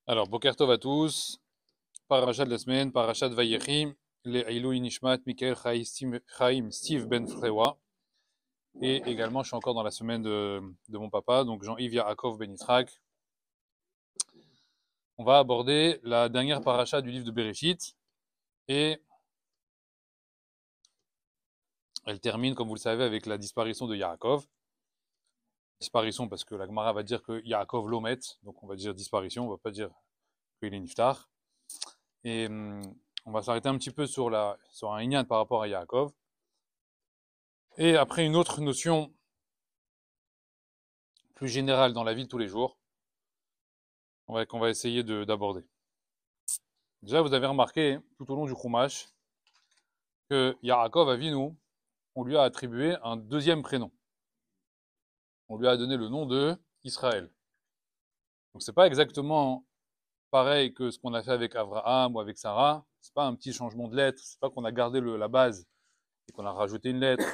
Alors, Boker Tov à tous, parachat de la semaine, parachat de Vayechi, les Eilou Nishmat, Michael Chaim, Steve Ben Frewa, et également je suis encore dans la semaine de mon papa, donc Jean-Yves Yaakov Ben Yitzhak. On va aborder la dernière parachat du livre de Bereshit, et elle termine, comme vous le savez, avec la disparition de Yaakov. Disparition parce que la Gemara va dire que Yaakov l'omet, donc on va dire disparition, on va pas dire qu'il est niftar. Et on va s'arrêter un petit peu sur un inyan par rapport à Yaakov. Et après une autre notion plus générale dans la vie de tous les jours, qu'on va essayer d'aborder. Déjà, vous avez remarqué tout au long du Chumash que Yaakov Avinu, on lui a attribué un deuxième prénom. On lui a donné le nom de Israël. Donc c'est pas exactement pareil que ce qu'on a fait avec Abraham ou avec Sarah. C'est pas un petit changement de lettre. C'est pas qu'on a gardé la base et qu'on a rajouté une lettre.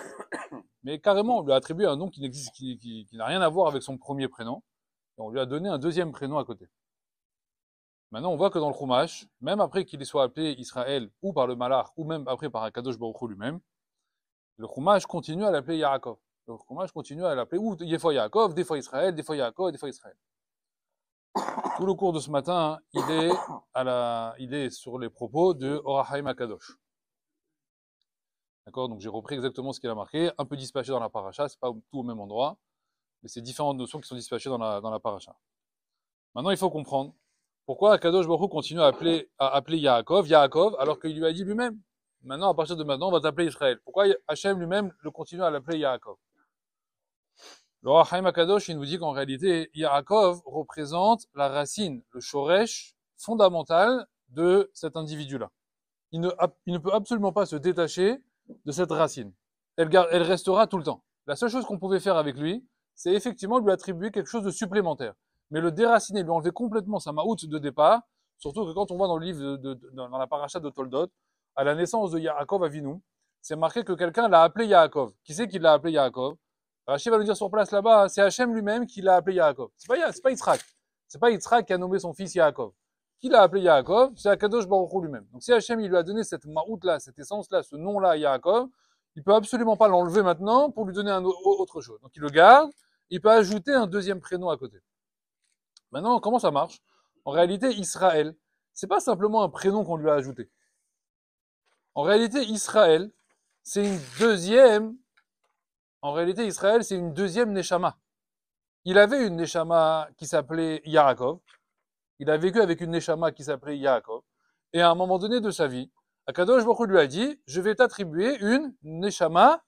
Mais carrément, on lui a attribué un nom qui n'existe, qui n'a rien à voir avec son premier prénom. Et on lui a donné un deuxième prénom à côté. Maintenant, on voit que dans le Chumash, même après qu'il soit appelé Israël, ou par le Malach, ou même après par Akadosh Baruch Hu lui-même, le Chumash continue à l'appeler Yaakov. Le Chumash continue à l'appeler, ou des fois Yaakov, des fois Israël, des fois Yaakov, des fois Israël. Tout le cours de ce matin, il est sur les propos de Orahaim Akadosh. D'accord? Donc j'ai repris exactement ce qu'il a marqué, un peu dispatché dans la paracha, c'est pas tout au même endroit, mais c'est différentes notions qui sont dispatchées dans la paracha. Maintenant, il faut comprendre pourquoi Akadosh Baruch Hu continue à appeler Yaakov, Yaakov, alors qu'il lui a dit lui-même. Maintenant, à partir de maintenant, on va t'appeler Israël. Pourquoi Hachem lui-même le continue à l'appeler Yaakov? Le Rachaim Akadosh, il nous dit qu'en réalité, Yaakov représente la racine, le shoresh fondamental de cet individu-là. Il ne peut absolument pas se détacher de cette racine. Elle restera tout le temps. La seule chose qu'on pouvait faire avec lui, c'est effectivement lui attribuer quelque chose de supplémentaire. Mais le déraciner, lui enlever complètement sa maout de départ, surtout que quand on voit dans le livre, dans la paracha de Toldot, à la naissance de Yaakov Avinu, c'est marqué que quelqu'un l'a appelé Yaakov. Qui c'est qui l'a appelé Yaakov? Rachid va nous dire sur place là-bas, c'est Hachem lui-même qui l'a appelé Yaakov. C'est pas Yitzhak. C'est pas Yitzhak qui a nommé son fils Yaakov. Qui l'a appelé Yaakov? C'est Akadosh Baruch Hu lui-même. Donc si Hachem il lui a donné cette maout-là, cette essence-là, ce nom-là à Yaakov, il peut absolument pas l'enlever maintenant pour lui donner autre chose. Donc il le garde, il peut ajouter un deuxième prénom à côté. Maintenant, comment ça marche? En réalité, Israël, c'est pas simplement un prénom qu'on lui a ajouté. En réalité, Israël, c'est une deuxième. En réalité, Israël, c'est une deuxième Neshama. Il avait une Neshama qui s'appelait Yaakov. Il a vécu avec une Neshama qui s'appelait Yaakov. Et à un moment donné de sa vie, Akadosh Baruch Hu lui a dit, je vais t'attribuer une Neshama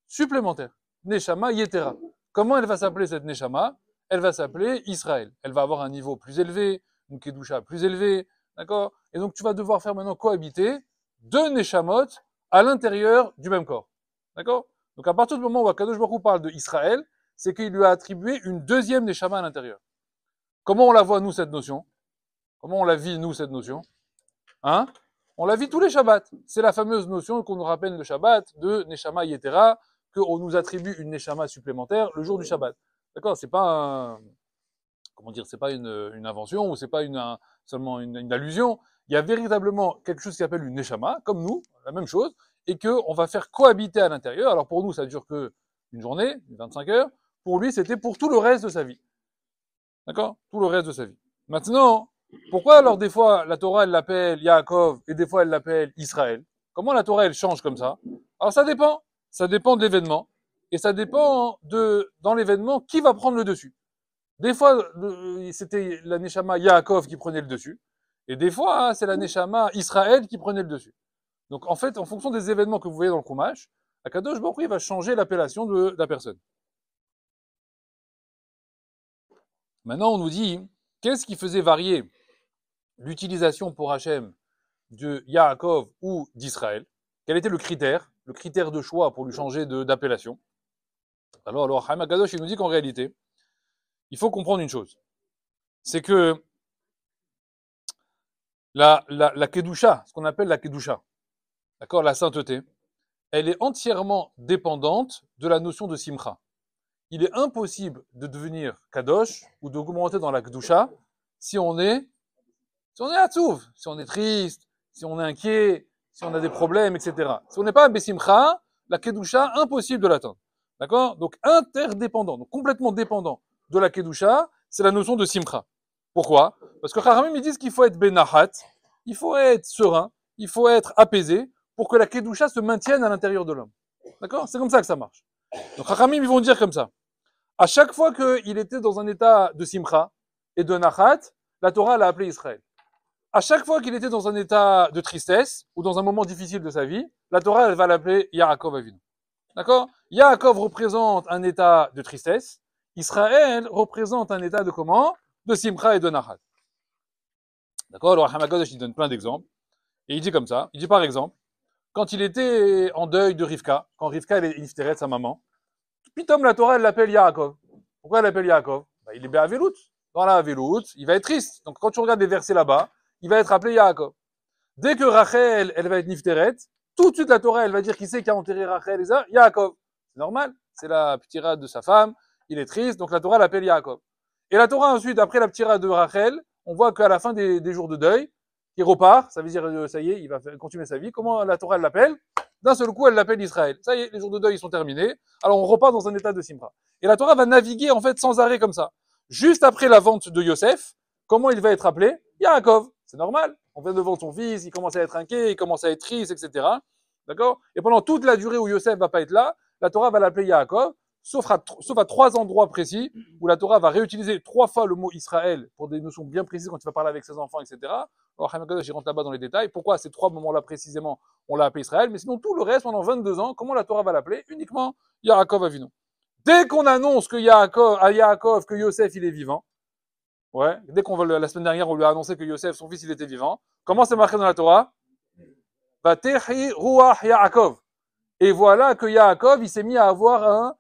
supplémentaire. Neshama Yetera. Comment elle va s'appeler cette Neshama? Elle va s'appeler Israël. Elle va avoir un niveau plus élevé, une Kedusha plus élevée, d'accord? Et donc tu vas devoir faire maintenant cohabiter deux Neshamot à l'intérieur du même corps. D'accord? Donc à partir du moment où Akadosh Baruch Hu parle de Israël, c'est qu'il lui a attribué une deuxième Neshama à l'intérieur. Comment on la voit nous cette notion? Comment on la vit nous cette notion? Hein? On la vit tous les Shabbats. C'est la fameuse notion qu'on nous rappelle le Shabbat de Neshama Yetera, qu'on nous attribue une Neshama supplémentaire le jour du Shabbat. D'accord? C'est pas comment dire, c'est pas une invention ou c'est pas seulement une allusion. Il y a véritablement quelque chose qui s'appelle une Neshama, comme nous, la même chose, et qu'on va faire cohabiter à l'intérieur. Alors pour nous, ça dure que une journée, 25 heures. Pour lui, c'était pour tout le reste de sa vie. D'accord? Tout le reste de sa vie. Maintenant, pourquoi alors des fois la Torah elle l'appelle Yaakov et des fois elle l'appelle Israël? Comment la Torah elle change comme ça? Alors ça dépend. Ça dépend de l'événement. Et ça dépend dans l'événement, qui va prendre le dessus. Des fois, c'était la Neshama Yaakov qui prenait le dessus. Et des fois, c'est la Neshama Israël qui prenait le dessus. Donc en fait, en fonction des événements que vous voyez dans le Chumash, Akadosh Baruch Hu va changer l'appellation de la personne. Maintenant, on nous dit, qu'est-ce qui faisait varier l'utilisation pour Hachem de Yaakov ou d'Israël? Quel était le critère de choix pour lui changer d'appellation? Alors, Haim Akadosh, il nous dit qu'en réalité, il faut comprendre une chose. C'est que la Kedusha, ce qu'on appelle la Kedusha, d'accord, la sainteté, elle est entièrement dépendante de la notion de Simcha. Il est impossible de devenir Kadosh ou d'augmenter dans la Kedusha si on est Si on est atzouf, si on est triste, si on est inquiet, si on a des problèmes, etc. Si on n'est pas besimcha, la kedusha, impossible de l'atteindre. D'accord? Donc interdépendant, donc complètement dépendant de la kedusha, c'est la notion de simcha. Pourquoi? Parce que Chachamim, ils disent qu'il faut être benahat, il faut être serein, il faut être apaisé pour que la kedusha se maintienne à l'intérieur de l'homme. D'accord? C'est comme ça que ça marche. Donc Chachamim, ils vont dire comme ça. À chaque fois qu'il était dans un état de simcha et de nachat, la Torah l'a appelé Israël. À chaque fois qu'il était dans un état de tristesse ou dans un moment difficile de sa vie, la Torah, elle va l'appeler Yaakov Avinu. D'accord? Yaakov représente un état de tristesse. Israël représente un état de comment? De simcha et de nachat. D'accord? Alors, Hamagodesh, il donne plein d'exemples. Et il dit comme ça. Il dit par exemple, quand il était en deuil de Rivka, quand Rivka, elle est nifteret, sa maman, Pitom, la Torah, elle l'appelle Yaakov. Pourquoi elle l'appelle Yaakov? Il est Béavelout. Dans la Avelout, il va être triste. Donc, quand tu regardes les versets là-bas, il va être appelé Yaakov. Dès que Rachel, elle va être nifteret, tout de suite la Torah, elle va dire qui c'est qui a enterré Rachel et ça? Yaakov. C'est normal. C'est la petite rade de sa femme. Il est triste. Donc, la Torah l'appelle Yaakov. Et la Torah, ensuite, après la petite rade de Rachel, on voit qu'à la fin des jours de deuil, il repart. Ça veut dire, ça y est, il va continuer sa vie. Comment la Torah l'appelle? D'un seul coup, elle l'appelle Israël. Ça y est, les jours de deuil, ils sont terminés. Alors, on repart dans un état de simra. Et la Torah va naviguer, en fait, sans arrêt comme ça. Juste après la vente de Yosef, comment il va être appelé? Yaakov. C'est normal. On vient de vendre son fils, il commence à être inquiet, il commence à être triste, etc. D'accord? Et pendant toute la durée où Yosef va pas être là, la Torah va l'appeler Yaakov, sauf à 3 endroits précis où la Torah va réutiliser 3 fois le mot Israël pour des notions bien précises quand il va parler avec ses enfants, etc. Alors, Hamagodesh, il rentre là-bas dans les détails. Pourquoi à ces 3 moments-là précisément, on l'a appelé Israël? Mais sinon, tout le reste, pendant 22 ans, comment la Torah va l'appeler? Uniquement Yaakov Avinu. Dès qu'on annonce à Yaakov que Yosef, il est vivant, ouais, dès qu'on va, la semaine dernière, on lui a annoncé que Yosef, son fils, il était vivant. Comment c'est marqué dans la Torah? Vatechi ruach Yaakov. Et voilà que Yaakov, il s'est mis à avoir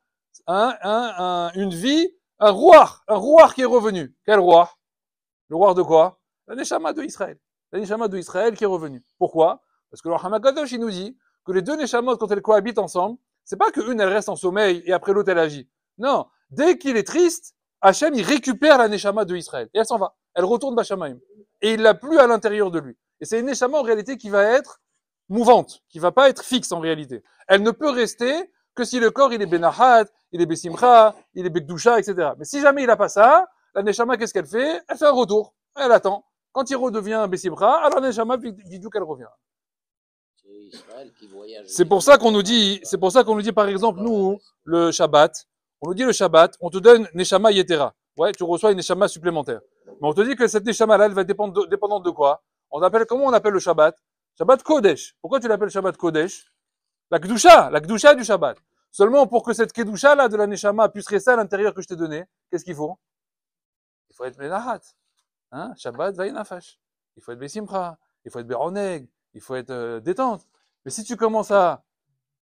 une vie, un rouar qui est revenu. Quel rouar? Le rouar de quoi? La Neshama de Israël. La Neshama de Israël qui est revenu. Pourquoi? Parce que le Hamakadosh, il nous dit que les deux Neshamot, quand elles cohabitent ensemble, c'est pas qu'une, elle reste en sommeil et après l'autre, elle agit. Non. Dès qu'il est triste, Hachem, il récupère la Neshama de Israël. Et elle s'en va. Elle retourne Bachamaim. Et il l'a plus à l'intérieur de lui. Et c'est une Neshama, en réalité, qui va être mouvante, qui va pas être fixe, en réalité. Elle ne peut rester que si le corps, il est benahat, il est besimcha, il est bekdusha, etc. Mais si jamais il a pas ça, la Neshama, qu'est-ce qu'elle fait? Elle fait un retour. Elle attend. Quand il redevient besimcha, alors la Neshama dit qu'elle revient. C'est pour ça qu'on nous dit, par exemple, nous, le Shabbat, on nous dit le Shabbat, on te donne Neshama Yetera. Ouais, tu reçois une Neshama supplémentaire. Mais on te dit que cette Neshama-là, elle va dépendante de quoi? Comment on appelle le Shabbat? Shabbat Kodesh. Pourquoi tu l'appelles Shabbat Kodesh? La Kedusha du Shabbat. Seulement pour que cette Kedusha-là de la Neshama puisse rester à l'intérieur que je t'ai donné, qu'est-ce qu'il faut? Il faut être Benahat. Hein? Shabbat Vaïnafash. Il faut être Besimcha. Il faut être Beroneg. Il faut être détente. Mais si tu commences à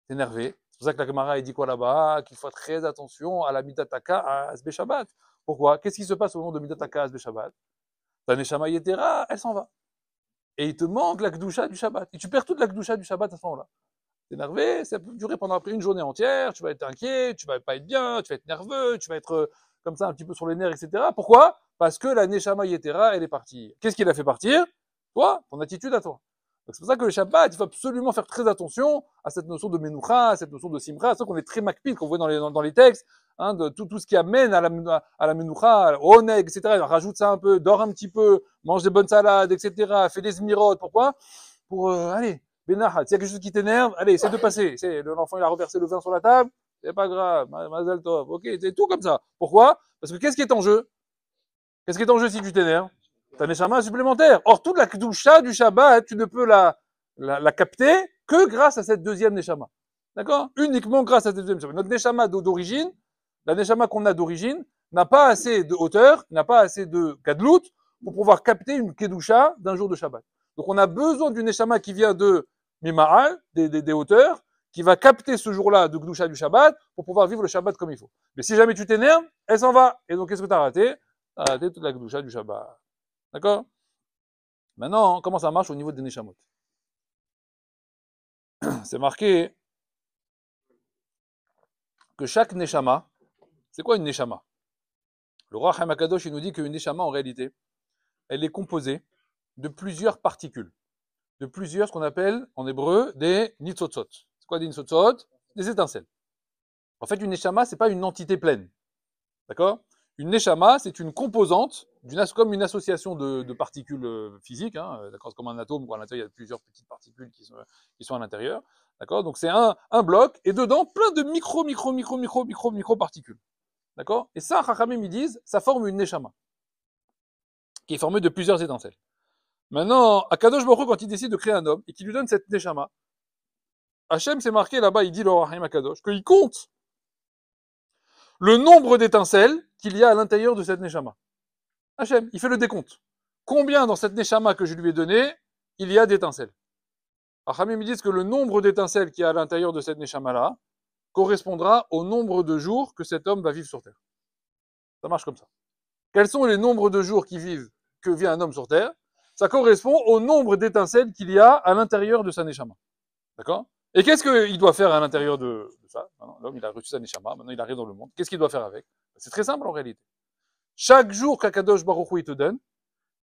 t'énerver, c'est pour ça que la Gemara dit quoi là-bas? Qu'il faut faire très attention à la Midataka à Asbe Shabbat. Pourquoi? Qu'est-ce qui se passe au moment de Midataka à Asbe Shabbat? Ta Neshama Yetera, elle s'en va. Et il te manque la Kedusha du Shabbat. Et tu perds toute la Kedusha du Shabbat à ce moment-là. T'es énervé, ça peut durer pendant une journée entière, tu vas être inquiet, tu vas pas être bien, tu vas être nerveux, tu vas être comme ça un petit peu sur les nerfs, etc. Pourquoi? Parce que la Neshama Yetera, elle est partie. Qu'est-ce qui l'a fait partir? Toi, ton attitude à toi. Donc c'est pour ça que le Shabbat, il faut absolument faire très attention à cette notion de Menoucha, à cette notion de Simra. C'est ça qu'on est très makpid, qu'on voit dans les textes, hein, de tout ce qui amène à la Menoucha, au Oneg, etc. Rajoute ça un peu, dors un petit peu, mange des bonnes salades, etc. Fais des zmirotes. Pourquoi? Pour, allez, Benahat. S'il y a quelque chose qui t'énerve, allez, essaie de passer. L'enfant, il a renversé le vin sur la table, c'est pas grave, Mazel Tov. Ok, c'est tout comme ça. Pourquoi? Parce que qu'est-ce qui est en jeu? Qu'est-ce qui est en jeu si tu t'énerves? T'as un neshama supplémentaire. Or, toute la kedusha du Shabbat, tu ne peux la capter que grâce à cette deuxième neshama. D'accord? Uniquement grâce à cette deuxième neshama. Notre neshama d'origine, la neshama qu'on a d'origine, n'a pas assez de hauteur, n'a pas assez de gadlout pour pouvoir capter une kedusha d'un jour de Shabbat. Donc, on a besoin d'une neshama qui vient de Mima'al, des hauteurs, qui va capter ce jour-là de kedusha du Shabbat pour pouvoir vivre le Shabbat comme il faut. Mais si jamais tu t'énerves, elle s'en va. Et donc, qu'est-ce que tu as raté? Tu as raté toute la kedusha du Shabbat. D'accord? Maintenant, comment ça marche au niveau des Neshamot? C'est marqué que chaque Neshama, c'est quoi une Neshama? Le roi Haim HaKadosh, il nous dit qu'une Neshama, en réalité, elle est composée de plusieurs particules, de plusieurs, ce qu'on appelle en hébreu, des nitzotzot. C'est quoi des nitzotzot? Des étincelles. En fait, une neshama, c'est pas une entité pleine. D'accord? Une neshama, c'est une composante, comme une association de particules physiques, hein, d'accord, comme un atome où à l'intérieur il y a plusieurs petites particules qui sont à l'intérieur. D'accord? Donc c'est un bloc, et dedans, plein de micro particules. D'accord? Et ça, Chachamim, ils disent, ça forme une neshama, qui est formée de plusieurs étincelles. Maintenant, Akadosh Baruch Hu, quand il décide de créer un homme, et qu'il lui donne cette neshama, Hachem, c'est marqué là-bas, il dit, le Rahim Akadosh, qu'il compte le nombre d'étincelles qu'il y a à l'intérieur de cette neshama. Hachem, il fait le décompte. Combien dans cette neshama que je lui ai donnée, il y a d'étincelles? Hachamim me disent que le nombre d'étincelles qu'il y a à l'intérieur de cette neshama-là correspondra au nombre de jours que cet homme va vivre sur Terre. Ça marche comme ça. Quels sont les nombres de jours que vit un homme sur Terre? Ça correspond au nombre d'étincelles qu'il y a à l'intérieur de sa neshama. D'accord? Et qu'est-ce qu'il doit faire à l'intérieur de ça? L'homme, il a reçu sa neshama, maintenant il arrive dans le monde. Qu'est-ce qu'il doit faire avec? C'est très simple en réalité. Chaque jour qu'Akadosh Baruch Hu te donne,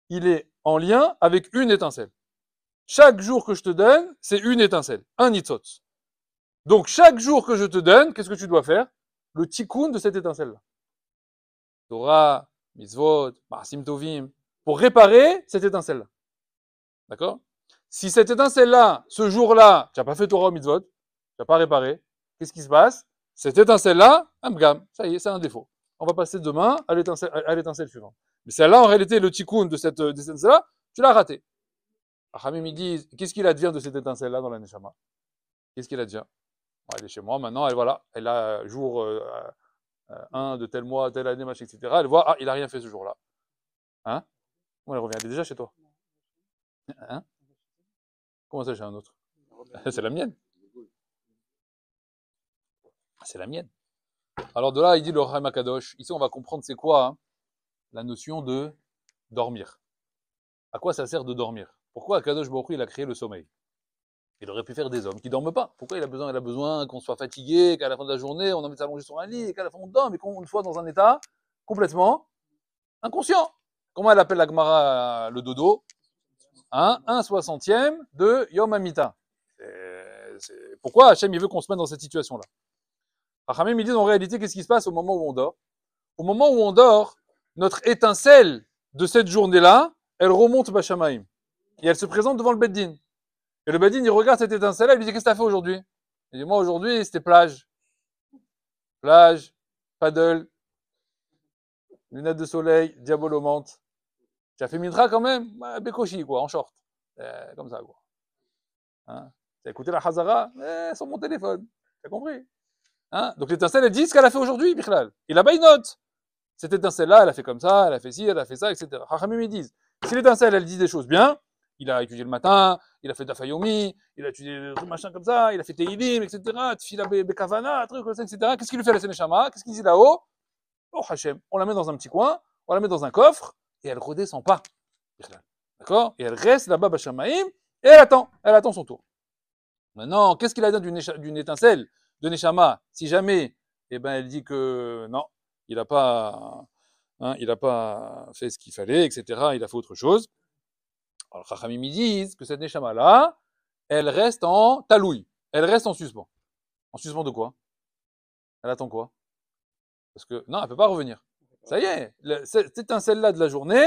il est en lien avec une étincelle. Chaque jour que je te donne, c'est une étincelle, un nitzotz. Donc chaque jour que je te donne, qu'est-ce que tu dois faire? Le tikkun de cette étincelle-là. Torah, mitzvot, ma'asim tovim, pour réparer cette étincelle-là. D'accord? Si cette étincelle-là, ce jour-là, tu n'as pas fait Torah ou mitzvot, tu n'as pas réparé, qu'est-ce qui se passe? Cette étincelle-là, amgam, ça y est, c'est un défaut. On va passer demain à l'étincelle suivante. Mais celle-là, en réalité, le tikkun de cette étincelle-là, tu l'as raté. Achamim, ils disent, qu'est-ce qu'il advient de cette étincelle-là dans la neshama? Qu'est-ce qu'il advient? Elle est chez moi, maintenant, elle a jour 1 de tel mois, telle année, machin, etc. Elle voit, il n'a rien fait ce jour-là. Hein? Bon, elle revient, elle est déjà chez toi. Hein? Comment ça, j'ai un autre? C'est la mienne. C'est la mienne. Alors de là, il dit le Rahim Akadosh. Ici, on va comprendre c'est quoi hein, la notion de dormir. À quoi ça sert de dormir? Pourquoi Akadosh Baruch Hu, il a créé le sommeil? Il aurait pu faire des hommes qui dorment pas. Pourquoi il a besoin qu'on soit fatigué, qu'à la fin de la journée, on a envie de s'allonger sur un lit, et qu'à la fin on dorme, et qu'on soit dans un état complètement inconscient. Comment elle appelle la Gemara le dodo? Un 1/60 de Yom Hamita. Pourquoi Hachem il veut qu'on se mette dans cette situation-là? Hachamim il dit en réalité qu'est-ce qui se passe au moment où on dort? Au moment où on dort, notre étincelle de cette journée-là, elle remonte Bashamaim. Et elle se présente devant le Beddin. Et le Beddin il regarde cette étincelle-là, il lui dit qu'est-ce que tu as fait aujourd'hui? Il dit moi aujourd'hui c'était plage. Plage, paddle, lunettes de soleil, diabolomante. Tu as fait Mitra quand même? Bekoshi, quoi, en short. Comme ça, quoi. Hein? Tu as écouté la Hazara? Sur mon téléphone. Tu as compris? Hein? Donc l'étincelle, elle dit ce qu'elle a fait aujourd'hui, Bichlal. Et là-bas, il note. Cette étincelle-là, elle a fait comme ça, elle a fait ci, elle a fait ça, etc. Chachamim, ils disent. Si l'étincelle, elle dit des choses bien, il a étudié le matin, il a fait Dafayomi, il a étudié des machins comme ça, il a fait Teilim, etc. Tfila Bekavana, truc comme ça, etc. Qu'est-ce qu'il lui fait la Sénéchama? Qu'est-ce qu'il dit là-haut? Oh Hachem, on la met dans un petit coin, on la met dans un coffre, et elle redescend pas. D'accord? Et elle reste là-bas, Bashamaïm, et elle attend son tour. Maintenant, qu'est-ce qu'il a dit d'une étincelle de Neshama? Si jamais, elle dit que non, il n'a pas fait ce qu'il fallait, etc. Il a fait autre chose. Alors, Chachamim disent que cette Neshama-là, elle reste en talouille, elle reste en suspens. En suspens de quoi? Elle attend quoi? Parce que, non, elle ne peut pas revenir. Ça y est, cette étincelle-là de la journée,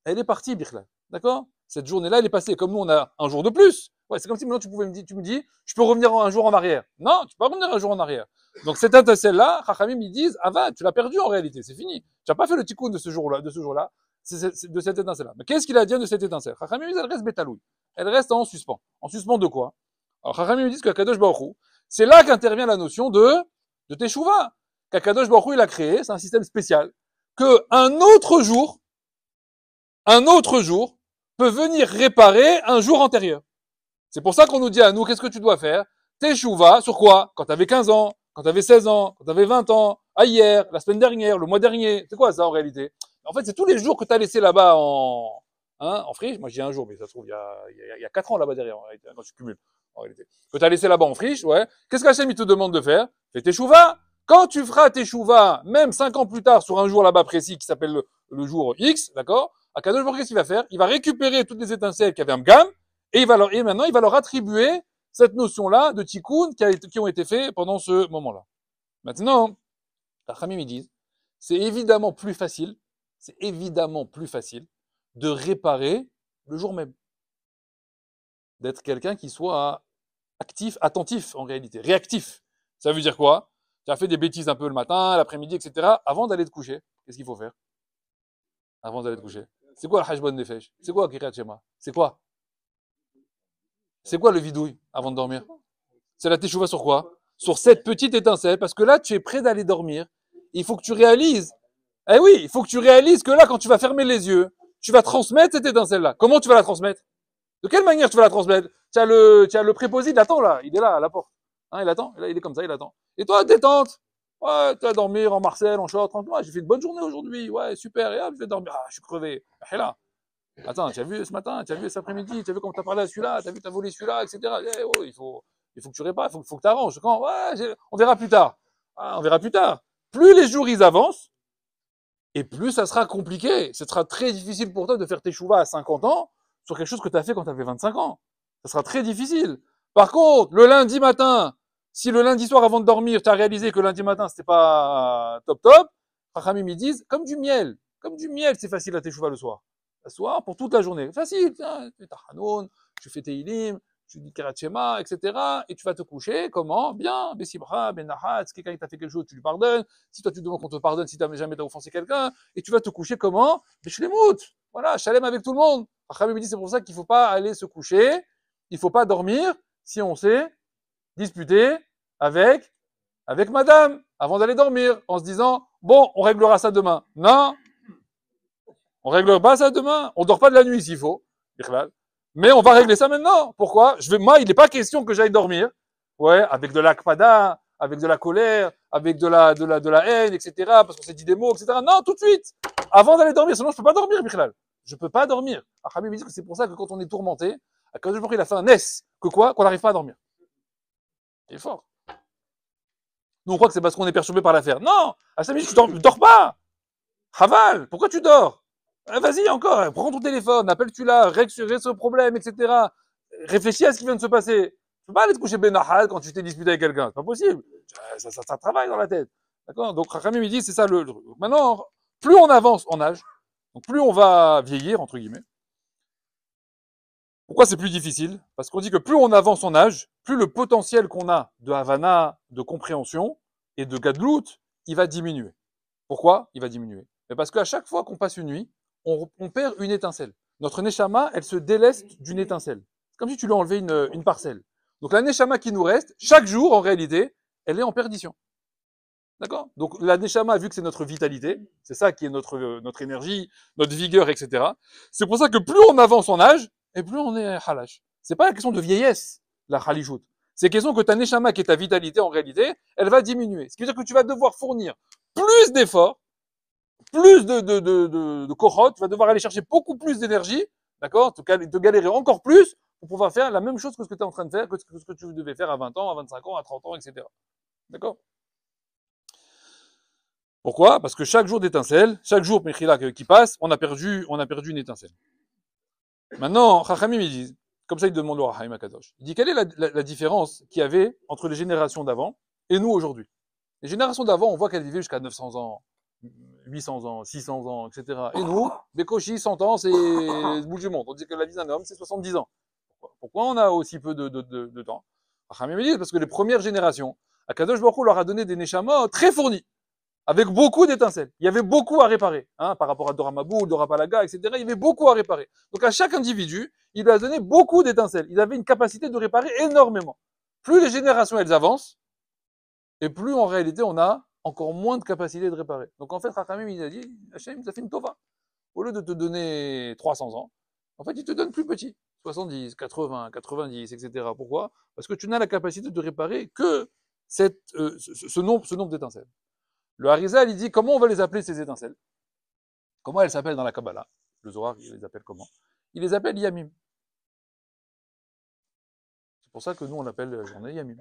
elle est partie, Bichlal. D'accord? Cette journée-là, elle est passée. Comme nous, on a un jour de plus. Ouais, c'est comme si maintenant tu me dis, je peux revenir un jour en arrière. Non, tu peux pas revenir un jour en arrière. Donc cette étincelle-là, Chachamim, ils disent, tu l'as perdue en réalité, c'est fini. Tu n'as pas fait le tikkun de ce jour-là, de cette étincelle-là. Mais qu'est-ce qu'il a dit de cette étincelle? Chachamim, elle reste bétaloui. Elle reste en suspens. En suspens de quoi? Alors Chachamim, ils disent que Kadosh Baruch Hu, c'est là qu'intervient la notion de Teshuvah. Qu'Akadosh Baruch Hu, il a créé, c'est un système spécial, que un autre jour peut venir réparer un jour antérieur. C'est pour ça qu'on nous dit à nous, qu'est-ce que tu dois faire? Teshuvah, sur quoi? Quand tu avais 15 ans, quand tu avais 16 ans, quand tu avais 20 ans, hier, la semaine dernière, le mois dernier. C'est quoi ça en réalité? En fait, c'est tous les jours que tu as laissé là-bas en friche. Moi, j'ai un jour, mais ça se trouve, il y a 4 ans là-bas derrière, en réalité, quand tu cumules, en réalité. Que tu as laissé là-bas en friche, ouais. Qu'est-ce qu'Hachem, il te demande de faire? Fais Teshuvah. Quand tu feras Teshuvah, même 5 ans plus tard, sur un jour là-bas précis qui s'appelle le jour X, d'accord? Akadosh Baruch Hu, qu'est-ce qu'il va faire? Il va récupérer toutes les étincelles qui avaient un gam, et maintenant, il va leur attribuer cette notion-là de tikkun qui ont été faits pendant ce moment-là. Maintenant, les Chachamim, ils disent, c'est évidemment plus facile de réparer le jour même. D'être quelqu'un qui soit actif, attentif en réalité, réactif. Ça veut dire quoi? Tu as fait des bêtises un peu le matin, l'après-midi, etc. Avant d'aller te coucher, qu'est-ce qu'il faut faire? Avant d'aller te coucher. C'est quoi le hashbon nefesh? C'est quoi Kiryat Shema? C'est quoi? C'est quoi le vidouille avant de dormir? C'est la teshuva sur quoi? Sur cette petite étincelle, parce que là, tu es prêt d'aller dormir. Il faut que tu réalises. Eh oui, il faut que tu réalises que là, quand tu vas fermer les yeux, tu vas transmettre cette étincelle-là. Comment tu vas la transmettre? De quelle manière tu vas la transmettre? Tu as le préposé, il attend là, il est là à la porte. Hein, il attend, là, il est comme ça, il attend. Et toi, détente. Ouais, tu vas dormir en Marcel, en short, tranquille. Ouais, j'ai fait une bonne journée aujourd'hui. Ouais, super. Et hop, je vais dormir. Ah, je suis crevé. Et là. Attends, tu as vu ce matin, tu as vu cet après-midi, tu as vu comment tu as parlé à celui-là, tu as vu t'as volé celui-là, etc. Eh, oh, il faut que tu répares, il faut que tu arranges. Quand, ouais, on verra plus tard. Ah, on verra plus tard. Plus les jours ils avancent, et plus ça sera compliqué. Ce sera très difficile pour toi de faire tes chouvas à 50 ans sur quelque chose que tu as fait quand tu avais 25 ans. Ça sera très difficile. Par contre, le lundi matin, si le lundi soir avant de dormir, tu as réalisé que lundi matin c'était pas top top, Rachamim ils disent comme du miel. Comme du miel, c'est facile à tes chouvas le soir. Le soir, pour toute la journée. Facile. Tu fais ta Hanoun, tu fais tes Ilim, tu dis Kirat Shema, etc. Et tu vas te coucher, comment? Bien, Bessibra, Benahat, si quelqu'un t'a fait quelque chose, tu lui pardonnes. Si toi tu demandes qu'on te pardonne, si jamais t'as offensé quelqu'un, et tu vas te coucher comment? Beshlemut. Voilà, Shalem avec tout le monde. Rachamim me dit, c'est pour ça qu'il faut pas aller se coucher, il faut pas dormir si on s'est disputé avec madame, avant d'aller dormir, en se disant, bon, on réglera ça demain. Non, on réglera pas ça demain. On dort pas de la nuit s'il faut. Mais on va régler ça maintenant. Pourquoi? Moi, il n'est pas question que j'aille dormir. Ouais, avec de l'akpada, avec de la colère, avec de la haine, etc. Parce qu'on s'est dit des mots, etc. Non, tout de suite. Avant d'aller dormir. Sinon, je peux pas dormir, Bichlal. Je peux pas dormir. Achamim me dit que c'est pour ça que quand on est tourmenté, Akadosh Baruch Hu, il a fait un S. Que quoi? Qu'on n'arrive pas à dormir. Il est fort. Nous, on croit que c'est parce qu'on est perturbé par l'affaire. Non! Hachem me dit, tu dors pas! Haval! Pourquoi tu dors? Vas-y encore, prends ton téléphone, appelle-tu là, règle ce problème, etc. Réfléchis à ce qui vient de se passer. Tu peux pas aller te coucher benahal quand tu t'es disputé avec quelqu'un, c'est pas possible. Ça travaille dans la tête. D'accord? Donc Rachamim me dit, c'est ça le truc. Maintenant, plus on avance en âge, donc plus on va vieillir, entre guillemets. Pourquoi c'est plus difficile? Parce qu'on dit que plus on avance en âge, plus le potentiel qu'on a de Havana, de compréhension et de gadlout, il va diminuer. Pourquoi il va diminuer? Mais parce qu'à chaque fois qu'on passe une nuit, on perd une étincelle. Notre neshama, elle se déleste d'une étincelle. C'est comme si tu lui enlevais une parcelle. Donc la neshama qui nous reste, chaque jour, en réalité, elle est en perdition. D'accord? Donc la neshama, vu que c'est notre vitalité, c'est ça qui est notre énergie, notre vigueur, etc. C'est pour ça que plus on avance en âge, et plus on est halash. C'est pas la question de vieillesse, la halishout. C'est question que ta neshama, qui est ta vitalité, en réalité, elle va diminuer. Ce qui veut dire que tu vas devoir fournir plus d'efforts, plus de kohot, tu vas devoir aller chercher beaucoup plus d'énergie, d'accord? Te galérer encore plus pour pouvoir faire la même chose que ce que tu es en train de faire, que ce que tu devais faire à 20 ans, à 25 ans, à 30 ans, etc. D'accord? Pourquoi? Parce que chaque jour d'étincelle, chaque jour qui passe, on a perdu une étincelle. Maintenant, Chachamim, ils disent, comme ça, ils demandent au Rahim Akadosh. Il dit, quelle est la différence qu'il y avait entre les générations d'avant et nous aujourd'hui? Les générations d'avant, on voit qu'elles vivaient jusqu'à 900 ans, 800 ans, 600 ans, etc. Et nous, Bekoshi, 100 ans, c'est le bout du monde. On dit que la vie d'un homme, c'est 70 ans. Pourquoi on a aussi peu de temps? Chachamim me dit, parce que les premières générations, Akadosh Baruch Hu leur a donné des neshama très fournis, avec beaucoup d'étincelles. Il y avait beaucoup à réparer, hein, par rapport à Dora Maboul, Dora Palaga, etc. Il y avait beaucoup à réparer. Donc à chaque individu, il lui a donné beaucoup d'étincelles. Il avait une capacité de réparer énormément. Plus les générations elles avancent, et plus en réalité on a encore moins de capacité de réparer. Donc en fait, Rachamim il a dit, Hachem, ça fait une tova. Au lieu de te donner 300 ans, en fait, il te donne plus petit. 70, 80, 90, etc. Pourquoi? Parce que tu n'as la capacité de réparer que ce nombre d'étincelles. Le Harizal, il dit, comment on va les appeler ces étincelles? Comment elles s'appellent dans la Kabbalah? Le Zohar, il les appelle comment? Il les appelle Yamim. C'est pour ça que nous, on l'appelle la journée Yamim.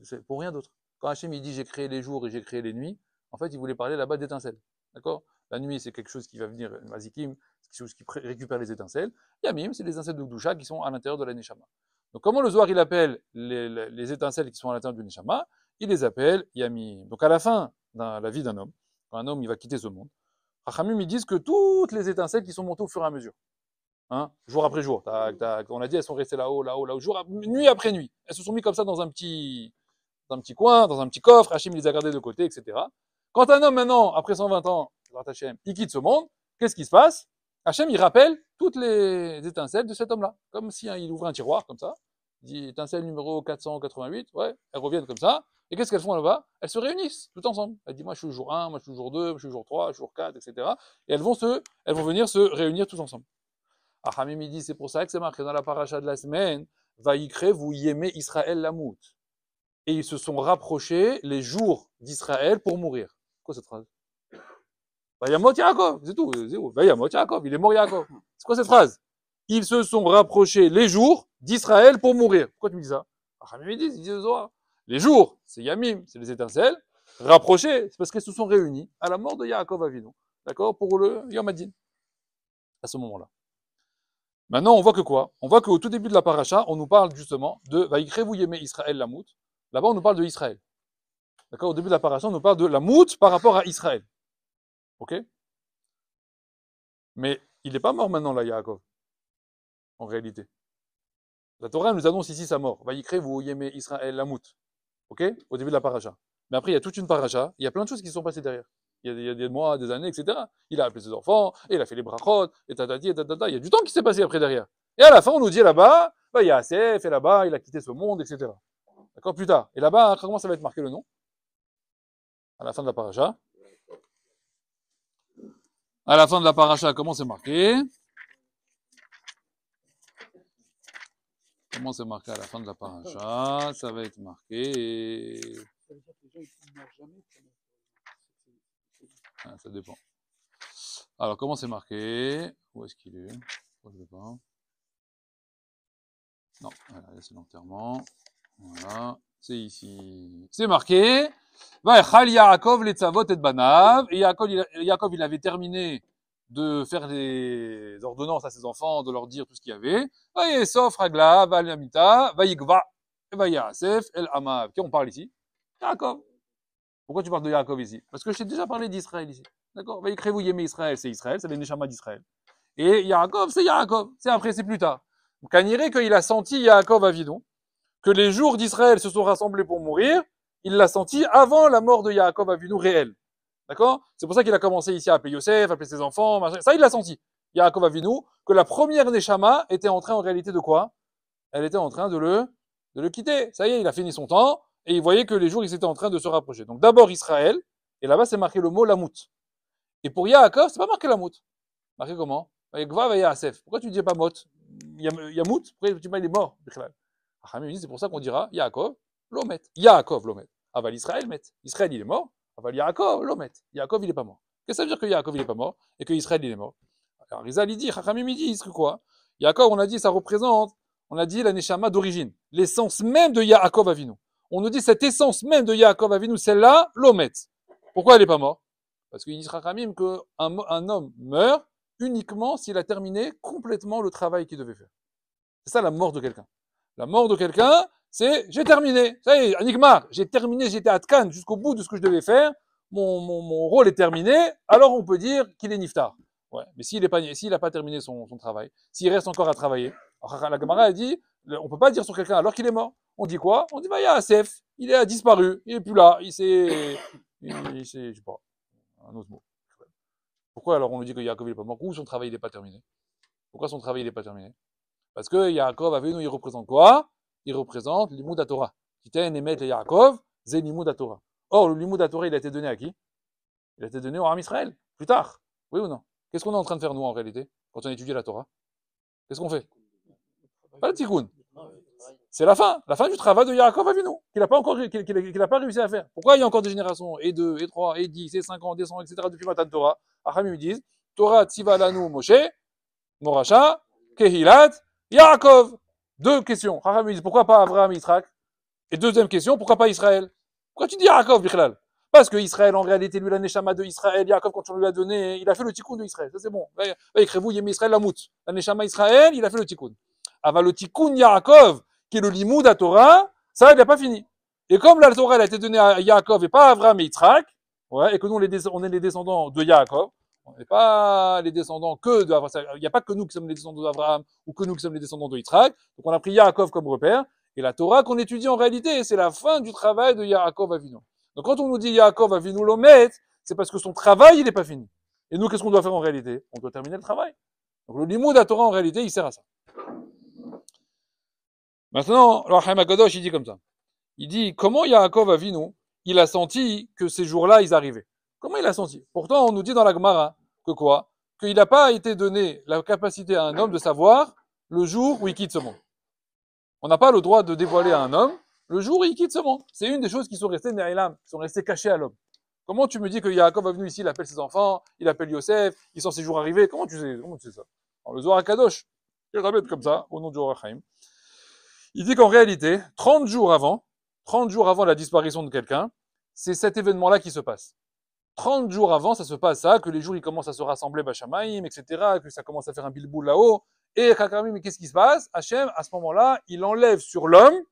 C'est pour rien d'autre. Quand Hachem, il dit, j'ai créé les jours et j'ai créé les nuits, en fait, il voulait parler là-bas d'étincelles. D'accord? La nuit, c'est quelque chose qui va venir, mazikim, c'est quelque chose qui récupère les étincelles. Yamim, c'est les étincelles de Gdusha qui sont à l'intérieur de la Neshama. Donc, comment le Zohar, il appelle les étincelles qui sont à l'intérieur du Neshama? Il les appelle Yamim. Donc, à la fin de la vie d'un homme, quand un homme, il va quitter ce monde, Rachamim, ils disent que toutes les étincelles qui sont montées au fur et à mesure, hein, jour après jour, on a dit, elles sont restées là-haut, nuit après nuit. Elles se sont mis comme ça dans un petit coin, dans un petit coffre, Hachim les a gardés de côté, etc. Quand un homme, maintenant, après 120 ans, il quitte ce monde, qu'est-ce qui se passe? Hachem, il rappelle toutes les étincelles de cet homme-là. Comme si il ouvre un tiroir, comme ça. Il dit, étincelle numéro 488, ouais, elles reviennent comme ça. Et qu'est-ce qu'elles font là-bas? Elles se réunissent, toutes ensemble. Elle dit, moi, je suis au jour 1, moi, je suis au jour 2, moi, je suis au jour 3, je suis au jour 4, etc. Et elles vont venir se réunir tous ensemble. Hamim, il dit, c'est pour ça que c'est marqué dans la paracha de la semaine, Vaïkre, vous y aimez Israël Lamout. Et ils se sont rapprochés les jours d'Israël pour mourir. Quoi cette phrase? Vayamot Yaakov, c'est tout. Vayamot Yaakov, il est mort Yaakov. C'est quoi cette phrase? Ils se sont rapprochés les jours d'Israël pour mourir. Pourquoi tu me dis ça? Hamim, il dit le Zohar. Les jours, c'est Yamim, c'est les étincelles. Rapprochés, c'est parce qu'elles se sont réunies à la mort de Yaakov Avinu. D'accord? Pour le Yom Hadin. À ce moment-là. Maintenant, on voit que quoi? On voit qu'au tout début de la paracha, on nous parle justement de Vaïkre vous yemé Israël Lamout. Là-bas, on nous parle de Israël. D'accord? Au début de la paracha, on nous parle de Lamout par rapport à Israël. Ok? Mais il n'est pas mort maintenant, là, Yaakov. En réalité. La Torah nous annonce ici sa mort. Vaïkre vous yemé Israël Lamout. Ok? Au début de la paracha. Mais après, il y a toute une paracha. Il y a plein de choses qui se sont passées derrière. Il y a des mois, des années, etc. Il a appelé ses enfants, et il a fait les brachot, et tatati, et tatata. Il y a du temps qui s'est passé après derrière. Et à la fin, on nous dit là-bas, il y a Asef, et là-bas, il a quitté ce monde, etc. D'accord? Plus tard. Et là-bas, comment ça va être marqué le nom? À la fin de la paracha. À la fin de la paracha, comment c'est marqué? Comment c'est marqué à la fin de la paracha? Ça va être marqué. Ah, ça dépend. Alors, comment c'est marqué? Où est-ce qu'il est? Je ne sais pas. Non, voilà, là c'est l'enterrement. Voilà, c'est ici. C'est marqué. Va'echal Yaakov letzavot et banav. Et Yaakov, il avait terminé de faire des ordonnances à ses enfants, de leur dire tout ce qu'il y avait. Vayesof ragla, valamita, vayigva, vayasef el amav. Qui on parle ici? Yaakov. Pourquoi tu parles de Yaakov ici? Parce que je t'ai déjà parlé d'Israël ici. D'accord? Vaïkre vous yemé Israël, c'est les Neshama d'Israël. Et Yaakov, c'est Yaakov. C'est après, c'est plus tard. Donc, Kaniré, qu'il a senti Yaakov Avidon, que les jours d'Israël se sont rassemblés pour mourir, il l'a senti avant la mort de Yaakov Avinu réel. D'accord? C'est pour ça qu'il a commencé ici à appeler Yosef, à appeler ses enfants, machin. Ça, il l'a senti. Yaakov Avinu, que la première Neshama était en train, en réalité, de quoi? Elle était en train de le quitter. Ça y est, il a fini son temps, et il voyait que les jours, ils étaient en train de se rapprocher. Donc, d'abord Israël, et là-bas, c'est marqué le mot Lamout. Et pour Yaakov, c'est pas marqué Lamout. Marqué comment? Gva et Asef. Pourquoi tu dis pas Mot? Yamout? Pourquoi tu dis pas il est mort? C'est pour ça qu'on dira Yaakov Lomet. Yaakov Lomet. Aval Israël met. Israël il est mort. Aval Yaakov Lomet. Yaakov il est pas mort. Qu'est-ce que ça veut dire que Yaakov il est pas mort et que Israël il est mort? Alors Rizal il dit, Chachamim il dit, que quoi? Yaakov on a dit ça représente, on a dit la Neshama d'origine, l'essence même de Yaakov Avinu. On nous dit cette essence même de Yaakov Avinu, celle-là, Lomet. Pourquoi elle est pas morte? Parce qu'il dit Chachamim qu'un homme meurt uniquement s'il a terminé complètement le travail qu'il devait faire. C'est ça la mort de quelqu'un. La mort de quelqu'un, c'est j'ai terminé. Ça y est, Anigmar, j'ai terminé, j'étais à Tkan jusqu'au bout de ce que je devais faire. Mon rôle est terminé. Alors on peut dire qu'il est niftar. Ouais, mais s'il n'a pas terminé son travail, s'il reste encore à travailler, alors la Gemara a dit, on peut pas dire sur quelqu'un alors qu'il est mort. On dit quoi? On dit bah il y a Asef, il a disparu, il est plus là, il s'est, je sais pas, un autre mot. Pourquoi alors on nous dit que Yaakov n'est pas mort? Ou son travail n'est pas terminé? Pourquoi son travail n'est pas terminé? Parce que Yaakov Avinu, il représente quoi? Il représente l'Imoud Torah. Kiten emet le Yaakov, c'est l'Imoud Torah. Or, le Limoud Torah, il a été donné à qui? Il a été donné au Ham Israël, plus tard. Oui ou non? Qu'est-ce qu'on est en train de faire, nous, en réalité, quand on étudie la Torah? Qu'est-ce qu'on fait? Pas le tikkun. C'est la fin du travail de Yaakov Avinu, qu'il n'a pas réussi à faire. Pourquoi il y a encore des générations, et 2, et 3, et 10, et 50, et 100, etc., depuis Matan Torah? Achamim disent, Torah tziva lanu Moshe, Morasha, Kehilat, Yaakov. Deux questions. Chachamim dit pourquoi pas Abraham et Yitzhak? Et deuxième question, pourquoi pas Israël? Pourquoi tu dis Yaakov, Bichlal? Parce que Israël, en réalité, lui, la Neshama de Israël, Yaakov, quand on lui a donné, il a fait le tikkun de Israël. Ça, c'est bon. Écrivez-vous, Yémi Israël, la mout. La Neshama Israël, il a fait le tikkun. Ava le tikkun Yaakov, qui est le limoud à Torah, ça, il n'a pas fini. Et comme la Torah, elle a été donnée à Yaakov et pas à Avram et Yitzhak, ouais, et que nous, on est les descendants de Yaakov, on n'est pas les descendants que de Abraham. Il n'y a pas que nous qui sommes les descendants d'Abraham ou que nous qui sommes les descendants de Yitzhak. Donc, on a pris Yaakov comme repère. Et la Torah qu'on étudie en réalité, c'est la fin du travail de Yaakov Avinu. Donc quand on nous dit Yaakov Avinu Lomet, c'est parce que son travail, il n'est pas fini. Et nous, qu'est-ce qu'on doit faire en réalité? On doit terminer le travail. Donc le limoud à Torah, en réalité, il sert à ça. Maintenant, le Haïm HaKadosh, il dit comme ça. Il dit, comment Yaakov Avinu, il a senti que ces jours-là, ils arrivaient? Comment il a senti? Pourtant, on nous dit dans la Gemara que quoi? Qu'il n'a pas été donné la capacité à un homme de savoir le jour où il quitte ce monde. On n'a pas le droit de dévoiler à un homme le jour où il quitte ce monde. C'est une des choses qui sont restées Ne'ilam, qui sont restées cachées à l'homme. Comment tu me dis que Yaakov va venir ici, il appelle ses enfants, il appelle Yosef, il sent ses jours arriver? Comment tu sais ça? Alors, le Zohar HaKadosh, il ramène comme ça, au nom du Or HaChaim. Il dit qu'en réalité, 30 jours avant la disparition de quelqu'un, c'est cet événement-là qui se passe. 30 jours avant, ça se passe ça, que les jours ils commencent à se rassembler, Bachamaïm, etc., que ça commence à faire un bilboul là-haut. Et Chachamim, mais qu'est-ce qui se passe? Hachem, à ce moment-là, il enlève sur l'homme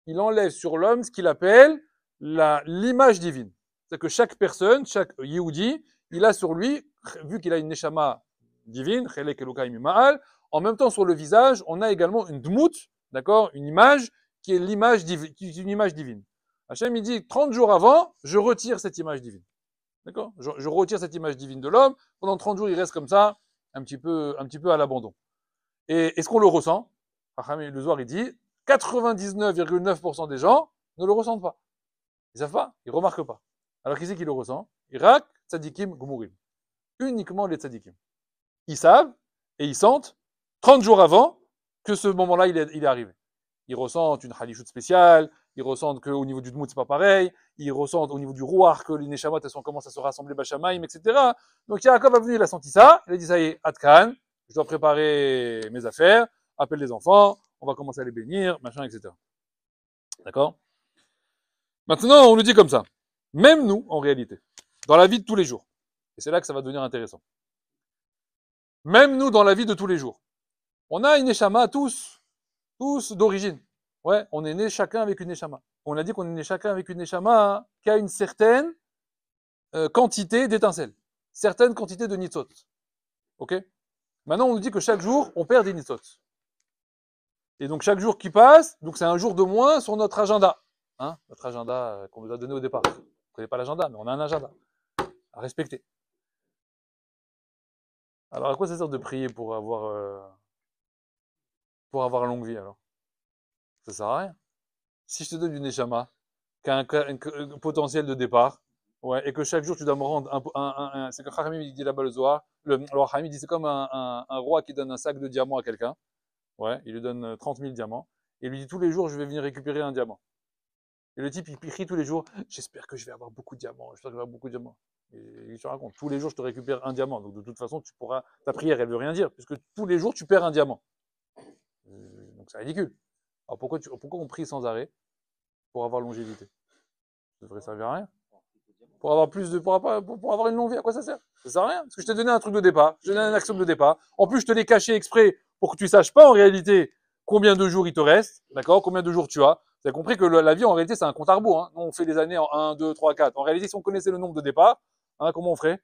ce qu'il appelle l'image divine. C'est que chaque personne, chaque Yehudi, il a sur lui, vu qu'il a une neshama divine, Chelek Elokaim Ma'al, en même temps sur le visage, on a également une dmout, d'accord, une image qui est l'image divine, qui est une image divine. Hachem, il dit 30 jours avant, je retire cette image divine. D'accord? Je retire cette image divine de l'homme. Pendant 30 jours, il reste comme ça, un petit peu à l'abandon. Et est-ce qu'on le ressent? Le Zohar, il dit 99,9% des gens ne le ressentent pas. Ils savent pas, ils remarquent pas. Alors qui c'est qui le ressent? Irak, tzadikim, gumurim. Uniquement les tzadikim. Ils savent et ils sentent 30 jours avant que ce moment-là, il est arrivé. Ils ressentent une halichout spéciale, ils ressentent qu'au niveau du dmout, c'est pas pareil, ils ressentent au niveau du rouar que les neshamot, elles commencent à se rassembler, bachamaim, etc. Donc Yaakov a venu, il a senti ça, il a dit ça y est, Adkan, je dois préparer mes affaires, appelle les enfants, on va commencer à les bénir, machin, etc. D'accord? Maintenant, on nous dit comme ça. Même nous, en réalité, dans la vie de tous les jours, et c'est là que ça va devenir intéressant. Même nous, dans la vie de tous les jours, on a une neshama tous d'origine. Ouais, on est né chacun avec une neshama. On a dit qu'on est né chacun avec une neshama qui a une certaine quantité d'étincelles, certaine quantité de nitzot. Ok? Maintenant, on nous dit que chaque jour, on perd des nitzot. Et donc, chaque jour qui passe, donc c'est un jour de moins sur notre agenda. Hein, notre agenda qu'on vous a donné au départ. Vous ne connaissez pas l'agenda, mais on a un agenda à respecter. Alors, à quoi ça sert de prier pour avoir longue vie, alors? Ça sert à rien. Si je te donne une neshama, qui a un potentiel de départ, ouais, et que chaque jour tu dois me rendre c'est que Chachamim il dit là-bas le Zohar, le Chachamim dit c'est comme un roi qui donne un sac de diamants à quelqu'un, ouais, il lui donne 30 000 diamants, et il lui dit tous les jours je vais venir récupérer un diamant. Et le type il crie tous les jours, j'espère que je vais avoir beaucoup de diamants, j'espère que je vais avoir beaucoup de diamants. Et il te raconte, tous les jours je te récupère un diamant, donc de toute façon ta prière elle veut rien dire, puisque tous les jours tu perds un diamant. Donc c'est ridicule. Alors pourquoi on prie sans arrêt? Pour avoir longévité. Ça devrait servir à rien. Pour avoir pour avoir une longue vie, à quoi ça sert? Ça sert à rien. Parce que je t'ai donné un truc de départ, je t'ai donné un axiome de départ. En plus, je te l'ai caché exprès pour que tu saches pas en réalité combien de jours il te reste, d'accord? Combien de jours tu as. Vous avez compris que la vie en réalité c'est un compte à rebours, hein. On fait des années en 1, 2, 3, 4. En réalité, si on connaissait le nombre de départs, hein, comment on ferait?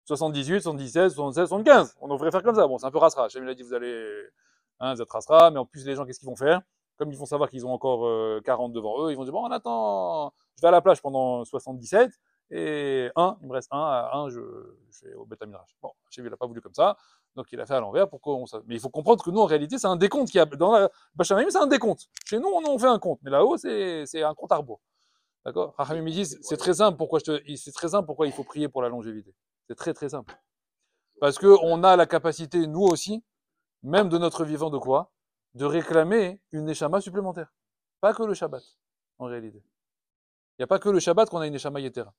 78, 77, 76, 75. On devrait faire comme ça. Bon, c'est un peu rasra. Chez a dit vous allez, hein, vous êtes rasra, mais en plus les gens qu'est-ce qu'ils vont faire? Comme ils vont savoir qu'ils ont encore 40 devant eux, ils vont dire bon, on attend, je vais à la plage pendant 77 et il me reste je vais au Beth Midrash. Bon, chez lui, il n'a pas voulu comme ça, donc il a fait à l'envers. Mais il faut comprendre que nous, en réalité, c'est un décompte qui a dans la Bachamim, c'est un décompte. Chez nous, on fait un compte, mais là-haut, c'est un compte à rebours. D'accord? Rachamim me dit c'est très simple. C'est très simple pourquoi il faut prier pour la longévité. C'est très très simple. Parce que on a la capacité, nous aussi, même de notre vivant, de quoi? De réclamer une neshama supplémentaire. Pas que le Shabbat, en réalité. Il n'y a pas que le Shabbat qu'on a une neshama yetera.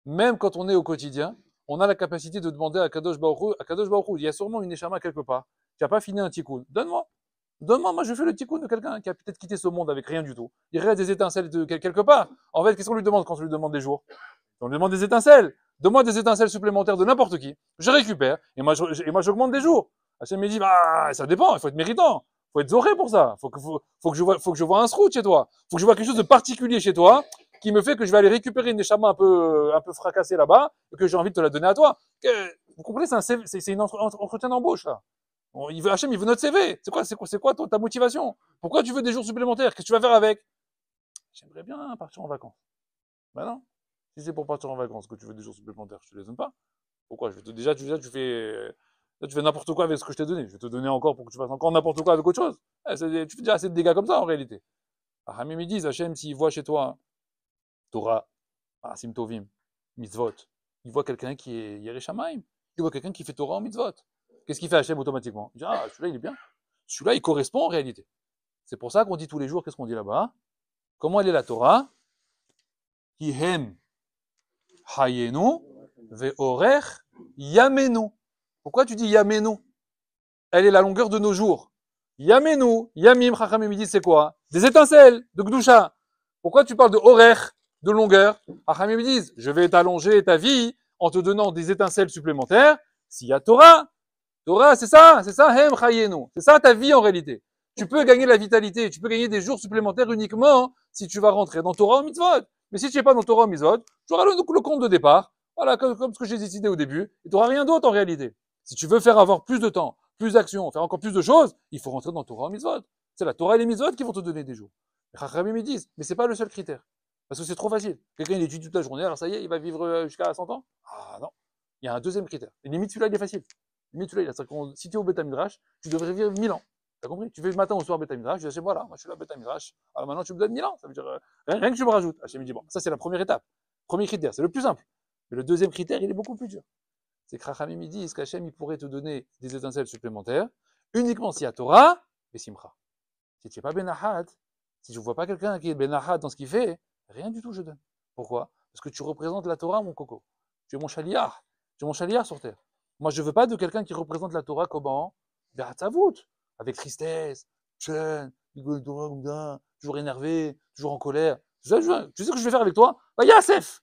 Même quand on est au quotidien, on a la capacité de demander à Kadosh Baruch Hu, il y a sûrement une neshama quelque part, qui n'a pas fini un tikkun. Donne-moi. Demain, moi, je fais le tikkun de quelqu'un qui a peut-être quitté ce monde avec rien du tout. Il reste des étincelles de quelque part. En fait, qu'est-ce qu'on lui demande quand on lui demande des jours? On lui demande des étincelles. Donne-moi des étincelles supplémentaires de n'importe qui. Je récupère. Et moi, j'augmente des jours. Hachem me dit, bah, ça dépend. Il faut être méritant. Il faut être zoré pour ça. Faut que je vois un srout chez toi. Faut que je vois quelque chose de particulier chez toi qui me fait que je vais aller récupérer une neshama un peu fracassée là-bas et que j'ai envie de te la donner à toi. Vous comprenez? C'est une entretien d'embauche, là. Hachem, il veut notre CV. C'est quoi ta motivation? Pourquoi tu veux des jours supplémentaires? Qu'est-ce que tu vas faire avec? J'aimerais bien partir en vacances. Ben non. Si c'est pour partir en vacances que tu veux des jours supplémentaires, je te les donne pas. Pourquoi? Déjà, tu fais n'importe quoi avec ce que je t'ai donné. Je vais te donner encore pour que tu fasses encore n'importe quoi avec autre chose. Tu fais déjà assez de dégâts comme ça, en réalité. Hamim, ils disent, Hachem, s'il voit chez toi Torah, Asim Tovim, Mitzvot, il voit quelqu'un qui est Yereshamaim. Il voit quelqu'un qui fait Torah en Mitzvot. Qu'est-ce qu'il fait Hachem automatiquement? Il dit, ah, celui-là, il est bien. Celui-là, il correspond en réalité. C'est pour ça qu'on dit tous les jours, qu'est-ce qu'on dit là-bas? Comment elle est la Torah? Ki hem hayenu ve'orech yamenu. Pourquoi tu dis yamenu? Elle est la longueur de nos jours. Yamenu, yamim, chachamim, dit c'est quoi? Des étincelles de Gdusha. Pourquoi tu parles de orech, de longueur? Chachamim disent, je vais t'allonger ta vie en te donnant des étincelles supplémentaires. S'il y a Torah, c'est ça, hem chayenu. C'est ça ta vie en réalité. Tu peux gagner la vitalité, tu peux gagner des jours supplémentaires uniquement si tu vas rentrer dans Torah ou Mitzvot. Mais si tu n'es pas dans Torah ou Mitzvot, tu auras le compte de départ, voilà, comme ce que j'ai décidé au début, et tu n'auras rien d'autre en réalité. Si tu veux faire avoir plus de temps, plus d'actions, faire encore plus de choses, il faut rentrer dans Torah ou Mitzvot. C'est la Torah et les Mitzvot qui vont te donner des jours. Les Chachamim me disent, mais c'est pas le seul critère. Parce que c'est trop facile. Quelqu'un il étudie toute la journée, alors ça y est, il va vivre jusqu'à 100 ans. Ah non. Il y a un deuxième critère. Et limite, celui-là, il est facile. Limite, celui-là, si tu es au Beth Midrash, tu devrais vivre 1000 ans. T'as compris? Tu fais le matin au soir Beth Midrash, je dis, voilà, moi je suis là Beth Midrash. Alors maintenant tu me donnes 1000 ans. Ça veut dire, rien que tu me rajoutes. Hachem me dit, bon, ça c'est la première étape. Premier critère, c'est le plus simple. Mais le deuxième critère, il est beaucoup plus dur. C'est que Rachamim me dit, qu'Hachem il pourrait te donner des étincelles supplémentaires uniquement s'il y a Torah et Simcha. Si tu n'es pas Benahad, si je ne vois pas quelqu'un qui est Benahad dans ce qu'il fait, rien du tout je donne. Pourquoi? Parce que tu représentes la Torah, mon coco. Tu es mon chaliar. Tu es mon chaliar sur terre. Moi, je ne veux pas de quelqu'un qui représente la Torah comment? Be'atzavut, avec tristesse, jeune, toujours énervé, toujours en colère. Tu sais ce que je vais faire avec toi? Bah, Yassef!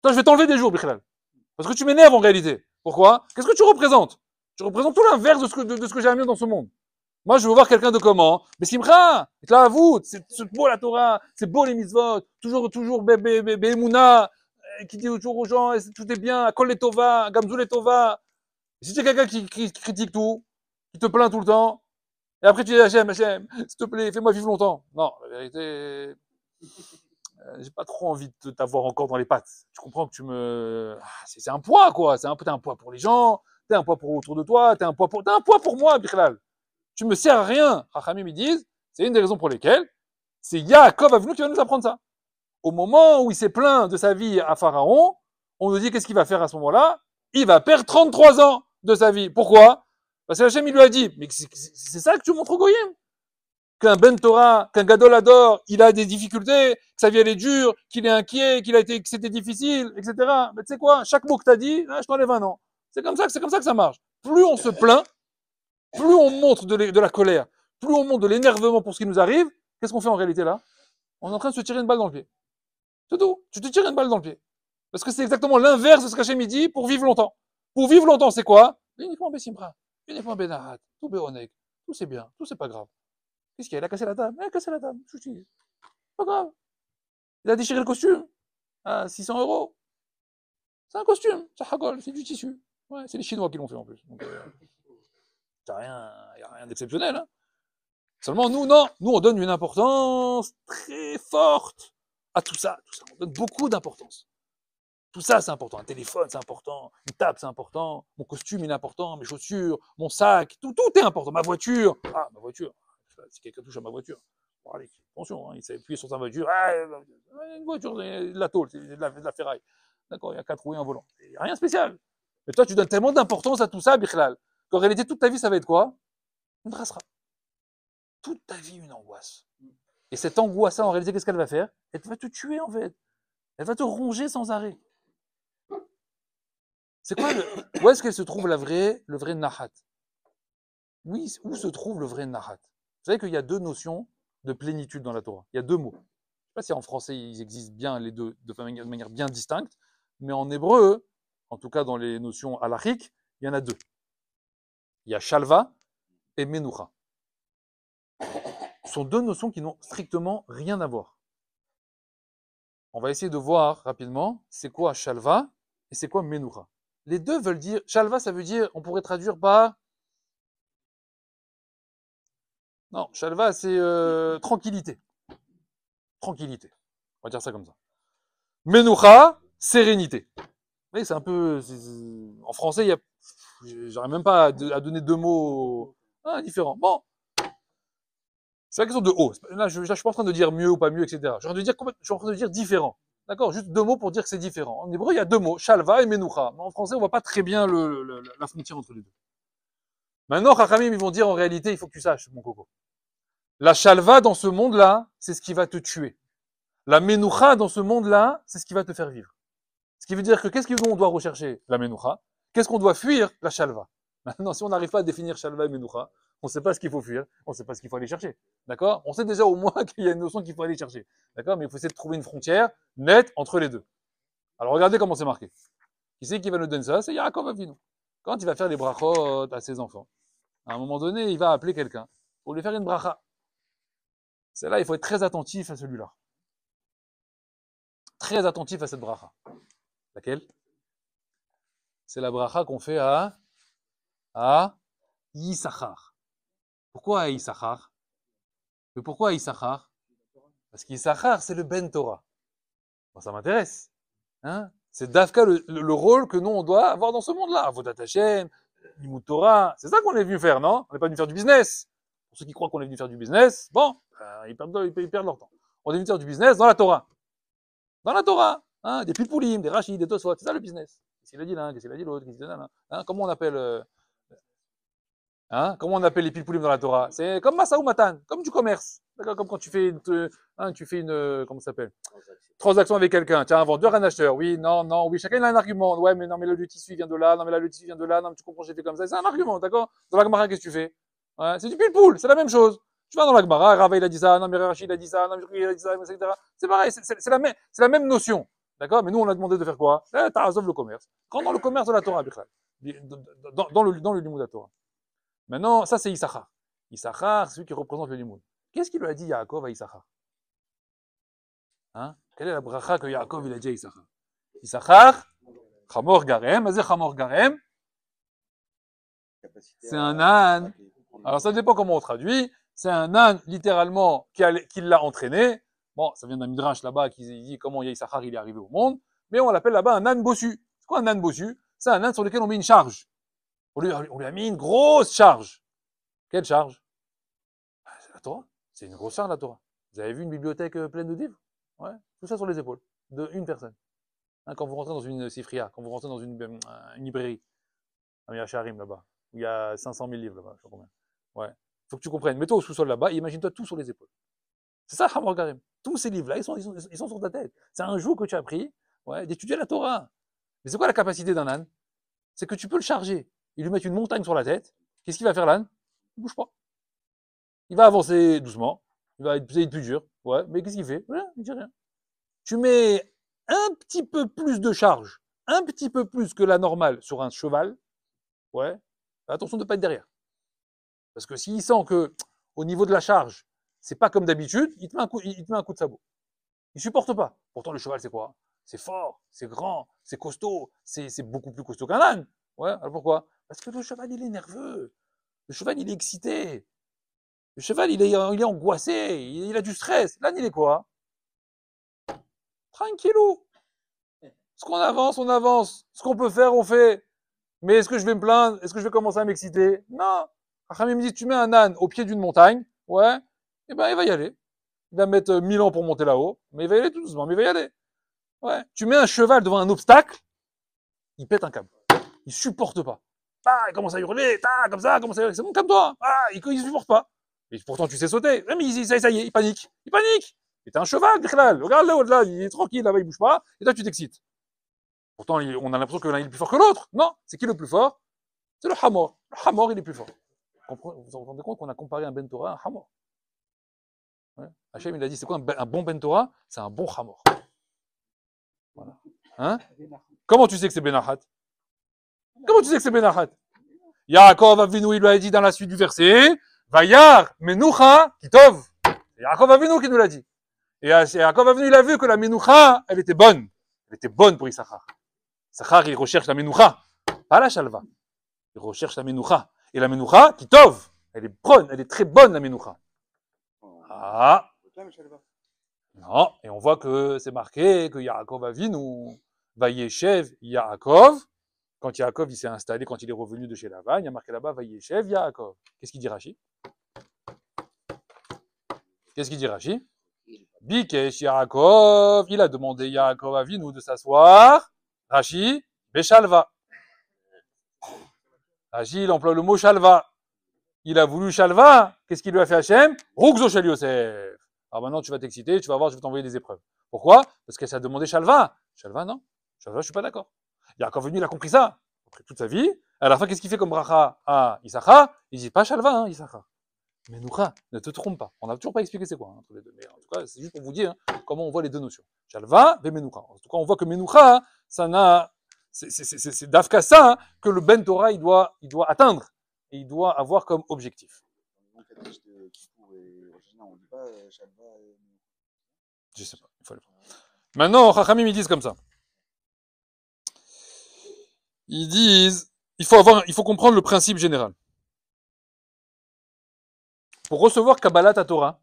Toi, je vais t'enlever des jours, Bichlal. Parce que tu m'énerves en réalité. Pourquoi? Qu'est-ce que tu représentes? Tu représentes tout l'inverse de ce que j'ai amené dans ce monde. Moi, je veux voir quelqu'un de comment? Mais Simcha, là, à vous, c'est beau la Torah, c'est beau les mitzvot, toujours Be'emuna, qui dit toujours aux gens, tout est bien, Kol Tova, Gamzul Tova. Si tu es quelqu'un qui critique tout, qui te plaint tout le temps, et après tu dis Hachem, s'il te plaît, fais-moi vivre longtemps. Non, la vérité, j'ai pas trop envie de t'avoir encore dans les pattes. Tu comprends que c'est un poids, quoi. T'es un poids pour les gens, t'es un poids pour autour de toi, t'es un poids pour moi, Bichlal. Tu me sers à rien. Chachamim me disent, c'est une des raisons pour lesquelles c'est Yaakov Avinu qui va nous apprendre ça. Au moment où il s'est plaint de sa vie à Pharaon, on nous dit qu'est-ce qu'il va faire à ce moment-là? Il va perdre 33 ans de sa vie. Pourquoi? Parce que Hachem, il lui a dit, mais c'est ça que tu montres au Goyim? Qu'un Ben Torah, qu'un Gadol Hador, il a des difficultés, que sa vie elle est dure, qu'il est inquiet, que c'était difficile, etc. Mais tu sais quoi? Chaque mot que tu as dit, je t'enlève un an. C'est comme ça que ça marche. Plus on se plaint, plus on montre de la colère, plus on montre de l'énervement pour ce qui nous arrive, qu'est-ce qu'on fait en réalité là? On est en train de se tirer une balle dans le pied. C'est tout. Tu te tires une balle dans le pied. Parce que c'est exactement l'inverse de ce qu'Hachem dit pour vivre longtemps. Pour vivre longtemps, c'est quoi? Uniquement Bessimra, uniquement Benahat, tout Béonek, tout c'est bien, tout c'est pas grave. Qu'est-ce qu'il y a? Il a cassé la table. Il a cassé la table. Pas grave. Il a déchiré le costume à 600 €. C'est un costume. C'est du tissu. Ouais, c'est les Chinois qui l'ont fait en plus. Donc, il n'y a rien d'exceptionnel. Hein. Seulement, nous, non. Nous, on donne une importance très forte à tout ça. On donne beaucoup d'importance. Tout ça, c'est important. Un téléphone, c'est important. Une table, c'est important. Mon costume, il est important. Mes chaussures, mon sac, tout est important. Ma voiture. Ah, ma voiture. Si quelqu'un touche à ma voiture, bon, allez, attention, hein, il s'est appuyé sur sa voiture. Une voiture, de la tôle, c'est de la ferraille. D'accord, il y a 4 roues et un volant. Il n'y a rien de spécial. Mais toi, tu donnes tellement d'importance à tout ça, Bichlal, qu'en réalité, toute ta vie, ça va être quoi? Une brassera. Toute ta vie, une angoisse. Et cette angoisse-là, en réalité, qu'est-ce qu'elle va faire? Elle va te tuer, en fait. Elle va te ronger sans arrêt. C'est quoi où est-ce qu'elle se trouve le vrai Nahat? Oui, où se trouve le vrai Nahat? savez qu'il y a deux notions de plénitude dans la Torah. Il y a deux mots. Je ne sais pas si en français ils existent bien les deux de manière bien distincte, mais en hébreu, en tout cas dans les notions halachiques, il y en a deux. Il y a shalva et menucha. Ce sont deux notions qui n'ont strictement rien à voir. On va essayer de voir rapidement c'est quoi shalva et c'est quoi menucha. Les deux veulent dire, shalva ça veut dire, on pourrait traduire par... Non, shalva c'est tranquillité. Tranquillité. On va dire ça comme ça. Menucha, sérénité. Vous voyez, c'est un peu... En français, il y a... J'arrive même pas à donner deux mots différents. Bon. C'est la question de haut. Là, je suis pas en train de dire mieux ou pas mieux, etc. Je suis en train de dire différent. D'accord? Juste deux mots pour dire que c'est différent. En hébreu, il y a deux mots, shalva et menucha. Mais en français, on voit pas très bien la frontière entre les deux. Maintenant, Chachamim, ils vont dire en réalité, il faut que tu saches, mon coco. La shalva dans ce monde-là, c'est ce qui va te tuer. La menucha dans ce monde-là, c'est ce qui va te faire vivre. Ce qui veut dire que qu'est-ce qu'on doit rechercher? La menucha. Qu'est-ce qu'on doit fuir? La shalva. Maintenant, si on n'arrive pas à définir shalva et menucha, on ne sait pas ce qu'il faut fuir, on ne sait pas ce qu'il faut aller chercher. D'accord? On sait déjà au moins qu'il y a une notion qu'il faut aller chercher. D'accord? Mais il faut essayer de trouver une frontière nette entre les deux. Alors regardez comment c'est marqué. Qui c'est qui va nous donner ça? C'est Yaakov Avinu. Quand il va faire les brachot à ses enfants, à un moment donné, il va appeler quelqu'un pour lui faire une bracha. C'est là, il faut être très attentif à celui-là. Très attentif à cette bracha. Laquelle? C'est la bracha qu'on fait à Yissachar. Pourquoi à Issachar? Mais pourquoi à Issachar? Parce qu'Issachar, c'est le Ben Torah. Bon, ça m'intéresse. Hein? C'est Dafka le rôle que nous, on doit avoir dans ce monde-là. Avodat Hashem, Limud Torah. C'est ça qu'on est venu faire, non? On n'est pas venu faire du business. Pour ceux qui croient qu'on est venu faire du business, bon, ils perdent leur temps. On est venu faire du business dans la Torah. Dans la Torah. Hein? Des Pilpoulim, des Rachid, des Tosfot. C'est ça le business. Qu'est-ce qu'il a dit l'un? Qu'est-ce qu'il a dit l'autre? Qu'est-ce qu'il a dit là? Hein? Comment on appelle... Comment on appelle les pilpoulim dans la Torah? C'est comme Masa ou Matan, comme du commerce. D'accord? Comme quand tu fais une comment ça s'appelle? Transaction avec quelqu'un. Tiens, un vendeur, un acheteur. Oui, non, non, oui. Chacun a un argument. Ouais, mais non, mais là, le tissu vient de là. Non, mais là, le tissu vient de là. Non, mais tu comprends, j'ai fait comme ça. C'est un argument, d'accord? Dans la Gemara, qu'est-ce que tu fais? Ouais, c'est du pilpoul. C'est la même chose. Tu vas dans la Gemara, Rava, il a dit ça. Non, mais Rachid, il a dit ça. Non, mais il a dit ça, etc. C'est pareil. C'est la même notion. D'accord? Mais nous, on a demandé de faire quoi? Ta'azov le commerce. Quand dans le commerce de la Torah, dans le limud de la Torah. Maintenant, ça c'est Issachar. Issachar, c'est celui qui représente le limoud. Qu'est-ce qu'il lui a dit Yaakov à Issachar? Quelle est la bracha que Yaakov il a dit à Issachar? Issachar, Chamor Garem, Azé Chamor Garem, c'est un âne. Alors ça dépend comment on traduit. C'est un âne littéralement qui l'a entraîné. Bon, ça vient d'un midrash là-bas qui dit comment Issachar il est arrivé au monde. Mais on l'appelle là-bas un âne bossu. C'est quoi un âne bossu? C'est un âne sur lequel on met une charge. On lui a mis une grosse charge. Quelle charge? C'est la Torah. C'est une grosse charge, la Torah. Vous avez vu une bibliothèque pleine de livres? Ouais. Tout ça sur les épaules d'une personne. Quand vous rentrez dans une sifria, quand vous rentrez dans une librairie, il y a Sharim là-bas, où il y a 500 000 livres là-bas, je sais pas combien. Ouais. Faut que tu comprennes. Mets-toi au sous-sol là-bas et imagine-toi tout sur les épaules. C'est ça, Hamor Garim. Tous ces livres-là, ils sont sur ta tête. C'est un jour que tu as pris, ouais, d'étudier la Torah. Mais c'est quoi la capacité d'un âne? C'est que tu peux le charger. Il lui met une montagne sur la tête. Qu'est-ce qu'il va faire l'âne? Il bouge pas. Il va avancer doucement. Il va être plus dur. Ouais, mais qu'est-ce qu'il fait? Rien, il dit rien. Tu mets un petit peu plus de charge, un petit peu plus que la normale sur un cheval. Ouais. Attention de ne pas être derrière. Parce que s'il sent que, au niveau de la charge, c'est pas comme d'habitude, il te met un coup de sabot. Il supporte pas. Pourtant, le cheval, c'est quoi? C'est fort, c'est grand, c'est costaud, c'est beaucoup plus costaud qu'un âne. Ouais, alors pourquoi? Parce que le cheval, il est nerveux. Le cheval, il est excité. Le cheval, il est angoissé. Il a du stress. L'âne, il est quoi? Tranquillou. Ce qu'on avance, on avance. Ce qu'on peut faire, on fait. Mais est-ce que je vais me plaindre? Est-ce que je vais commencer à m'exciter? Non. Rachamim me dit, tu mets un âne au pied d'une montagne, ouais, et ben il va y aller. Il va mettre 1000 ans pour monter là-haut, mais il va y aller tout doucement, mais il va y aller. Ouais. Tu mets un cheval devant un obstacle, il pète un câble. Il supporte pas. Il commence à hurler, comme ça, commence à hurler. C'est bon, calme-toi. Il supporte pas. Et pourtant, tu sais sauter. Mais ça y est, il panique. Il panique. Et t'es un cheval, Bichlal. Regarde là, il est tranquille, là-bas, il bouge pas. Et là, tu t'excites. Pourtant, on a l'impression que l'un est plus fort que l'autre. Non, c'est qui le plus fort? C'est le Hamor. Le Hamor, il est plus fort. vous vous rendez compte qu'on a comparé un Ben Torah à un Hamor. Ouais. Hachem, il a dit, c'est quoi un bon Ben Torah? C'est un bon Hamor. Voilà. Hein? Comment tu sais que c'est Ben Achat? Comment tu sais que c'est Ben Achat? Yaakov Avinu, il lui a dit dans la suite du verset, Vayar Menucha Kitov. C'est Yaakov Avinu qui nous l'a dit. Et Yaakov Avinu, il a vu que la Menucha, elle était bonne. Elle était bonne pour Issachar. Issachar, il recherche la Menucha, pas la Shalva. Il recherche la Menucha. Et la Menucha, Kitov, elle est bonne, elle est très bonne, la Menucha. Ah. Non, et on voit que c'est marqué que Yaakov Avinu, Vayeshev Yaakov, quand Yaakov il s'est installé, quand il est revenu de chez Lavan, il y a marqué là-bas Vayeshev Yaakov. Qu'est-ce qu'il dit Rashi? Qu'est-ce qu'il dit Rashi? Bikesh Yaakov, il a demandé Yaakov Avinu de s'asseoir. Rashi, Beshalva. Rashi, il emploie le mot Shalva. Il a voulu Shalva. Qu'est-ce qu'il lui a fait Hachem? Rougzo Shel Yosef. Alors maintenant, tu vas t'exciter, tu vas voir, je vais t'envoyer des épreuves. Pourquoi? Parce qu'elle s'est demandé Shalva. Shalva, non. Shalva, je suis pas d'accord. Yaakov Avinu, il a compris ça. Après toute sa vie. À la fin, qu'est-ce qu'il fait comme bracha à Issachar? Il dit pas Shalva, hein, Issachar. Menucha, ne te trompe pas. On n'a toujours pas expliqué c'est quoi entre les deux. Mais en tout cas, c'est juste pour vous dire comment on voit les deux notions. Shalva et Menucha. En tout cas, on voit que Menucha, ça n'a, c'est d'Afka ça que le Ben Torah il doit atteindre et il doit avoir comme objectif. Je sais pas. Il faut le faire. Maintenant, Chachamim ils disent comme ça. Ils disent, il faut comprendre le principe général. Pour recevoir Kabbalat Torah,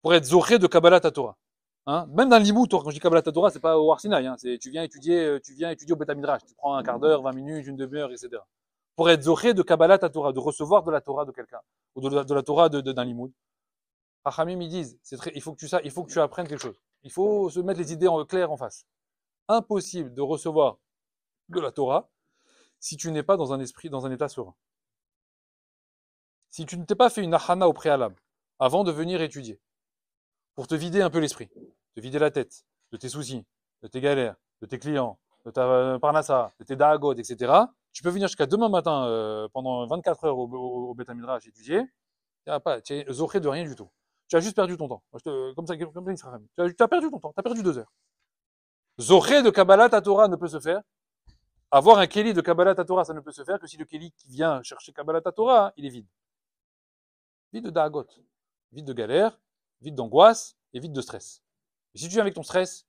pour être zoché de Kabbalat Torah, hein, même dans l'imout, quand je dis Kabbalat Torah, c'est pas au Arsinaï, hein, c'est tu viens étudier au Beth Midrash, tu prends un quart d'heure, 20 minutes, une demi-heure, etc. Pour être zoché de Kabbalat Torah, de recevoir de la Torah de quelqu'un, ou de la Torah d'un limoud, Hachamim ils disent, il faut que tu apprennes quelque chose. Il faut se mettre les idées claires en face. Impossible de recevoir de la Torah si tu n'es pas dans un état serein. Si tu ne t'es pas fait une ahana au préalable, avant de venir étudier, pour te vider un peu l'esprit, te vider la tête, de tes soucis, de tes galères, de tes clients, de ta parnassa, de tes da'agot, etc., tu peux venir jusqu'à demain matin, pendant 24 heures au Beth Midrash étudier, tu es zoché de rien du tout. Tu as juste perdu ton temps. Comme ça, il sera tu as perdu ton temps, tu as perdu 2 heures. Zoché de Kabbalat Torah ne peut se faire. Avoir un Kéli de Kabbalat Torah, ça ne peut se faire que si le Kéli qui vient chercher Kabbalat Torah, il est vide. Vide de da'agot, vide de galère, vide d'angoisse et vide de stress. Et si tu viens avec ton stress,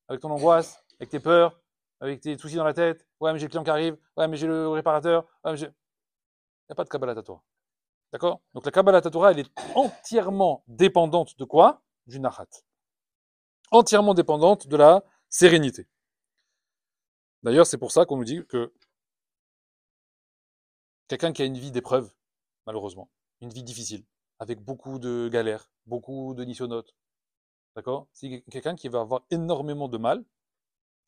avec ton angoisse, avec tes peurs, avec tes soucis dans la tête, ouais mais j'ai le client qui arrive, ouais mais j'ai le réparateur, ouais mais il n'y a pas de Kabbalat Torah. D'accord? Donc la Kabbalat Torah, elle est entièrement dépendante de quoi? Du Nachat. Entièrement dépendante de la sérénité. D'ailleurs, c'est pour ça qu'on nous dit que quelqu'un qui a une vie d'épreuve, malheureusement, une vie difficile, avec beaucoup de galères, beaucoup de nisyonotes, d'accord? C'est quelqu'un qui va avoir énormément de mal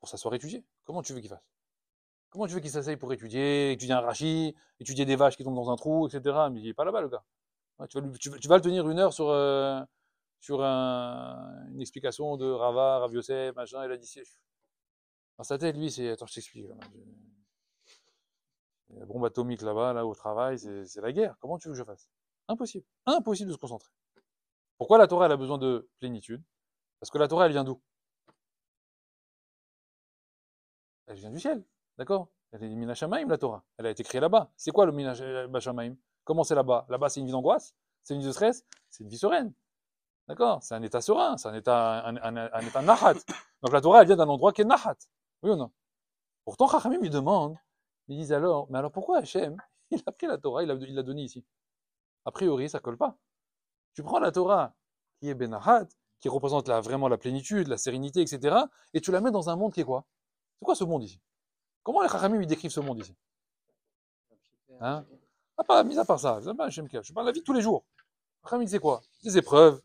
pour s'asseoir étudier. Comment tu veux qu'il fasse? Comment tu veux qu'il s'asseye pour étudier un Rashi, étudier des vaches qui tombent dans un trou, etc. Mais il n'est pas là-bas, le gars. Ouais, tu vas le tenir 1 heure sur une explication de Rava, Rav Yosef, machin, il a dit, dans sa tête, lui, c'est, attends, je t'explique. La bombe atomique là-bas, là, au travail, c'est la guerre. Comment tu veux que je fasse? Impossible. Impossible de se concentrer. Pourquoi la Torah, elle a besoin de plénitude? Parce que la Torah, elle vient d'où? Elle vient du ciel, d'accord? Elle est Mina Shamaim, la Torah. Elle a été créée là-bas. C'est quoi le Mina Shamaim? Comment c'est là-bas? Là-bas, c'est une vie d'angoisse? C'est une vie de stress? C'est une vie sereine. D'accord? C'est un état serein, c'est un état nahat. Donc la Torah, elle vient d'un endroit qui est nahat. Oui ou non? Pourtant, Chachamim lui demande, ils disent alors, mais alors pourquoi Hachem, il a pris la Torah, il l'a donnée ici? A priori, ça colle pas. Tu prends la Torah, qui est Benahat, qui représente vraiment la plénitude, la sérénité, etc., et tu la mets dans un monde qui est quoi? C'est quoi ce monde ici? Comment les Chachamim lui décrivent ce monde ici? Hein? Pas mis à part ça, je parle de la vie de tous les jours. Chachamim, c'est quoi? Des épreuves,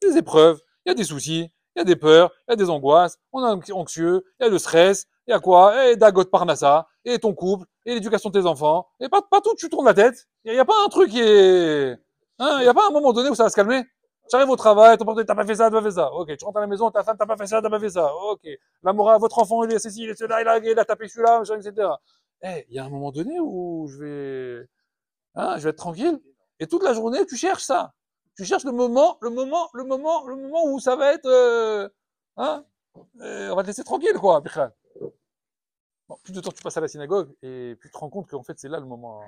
il y a des soucis, il y a des peurs, il y a des angoisses, on est anxieux, il y a le stress, il y a quoi? Et Dagot Parnassa, et ton couple, et l'éducation de tes enfants, et pas tout, tu tournes la tête. Il n'y a pas un truc qui est... Hein, il n'y a pas un moment donné où ça va se calmer. Tu arrives au travail, t'as pas fait ça, t'as pas fait ça. Ok, tu rentres à la maison, ta femme, t'as pas fait ça, t'as pas fait ça. Ok, l'amour, votre enfant, il est ceci, il est cela, il a tapé celui-là, etc. Il y a un moment donné où je vais... Hein, je vais être tranquille. Et toute la journée, tu cherches ça. Tu cherches le moment où ça va être, hein, on va te laisser tranquille, quoi, Bichal. Bon, plus de temps tu passes à la synagogue, et plus tu te rends compte qu'en fait, c'est là le moment.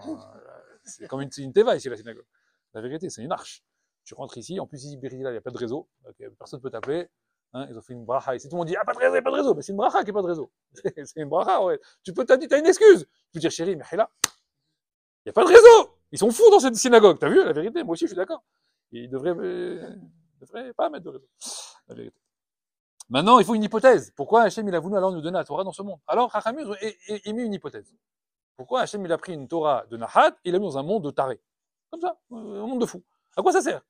C'est comme une teva ici, la synagogue. La vérité, c'est une arche. Tu rentres ici, en plus, ici, Bérila, il n'y a pas de réseau. Okay, personne ne peut t'appeler. Hein, ils ont fait une bracha ici. Tout le monde dit, ah, pas de réseau, il n'y a pas de réseau. Mais c'est une bracha qui n'a pas de réseau. C'est une bracha, ouais. Tu peux, t'as une excuse. Tu peux dire, chérie, mais là, il n'y a pas de réseau. Ils sont fous dans cette synagogue. T'as vu, la vérité, moi aussi, je suis d'accord. Ils devraient pas mettre de réseau. La vérité. Maintenant, il faut une hypothèse. Pourquoi Hachem il a voulu alors nous donner la Torah dans ce monde? Alors, Chachamim a mis une hypothèse. Pourquoi Hachem il a pris une Torah de Nahat et l'a mis dans un monde de taré? Comme ça, un monde de fous. À quoi ça sert?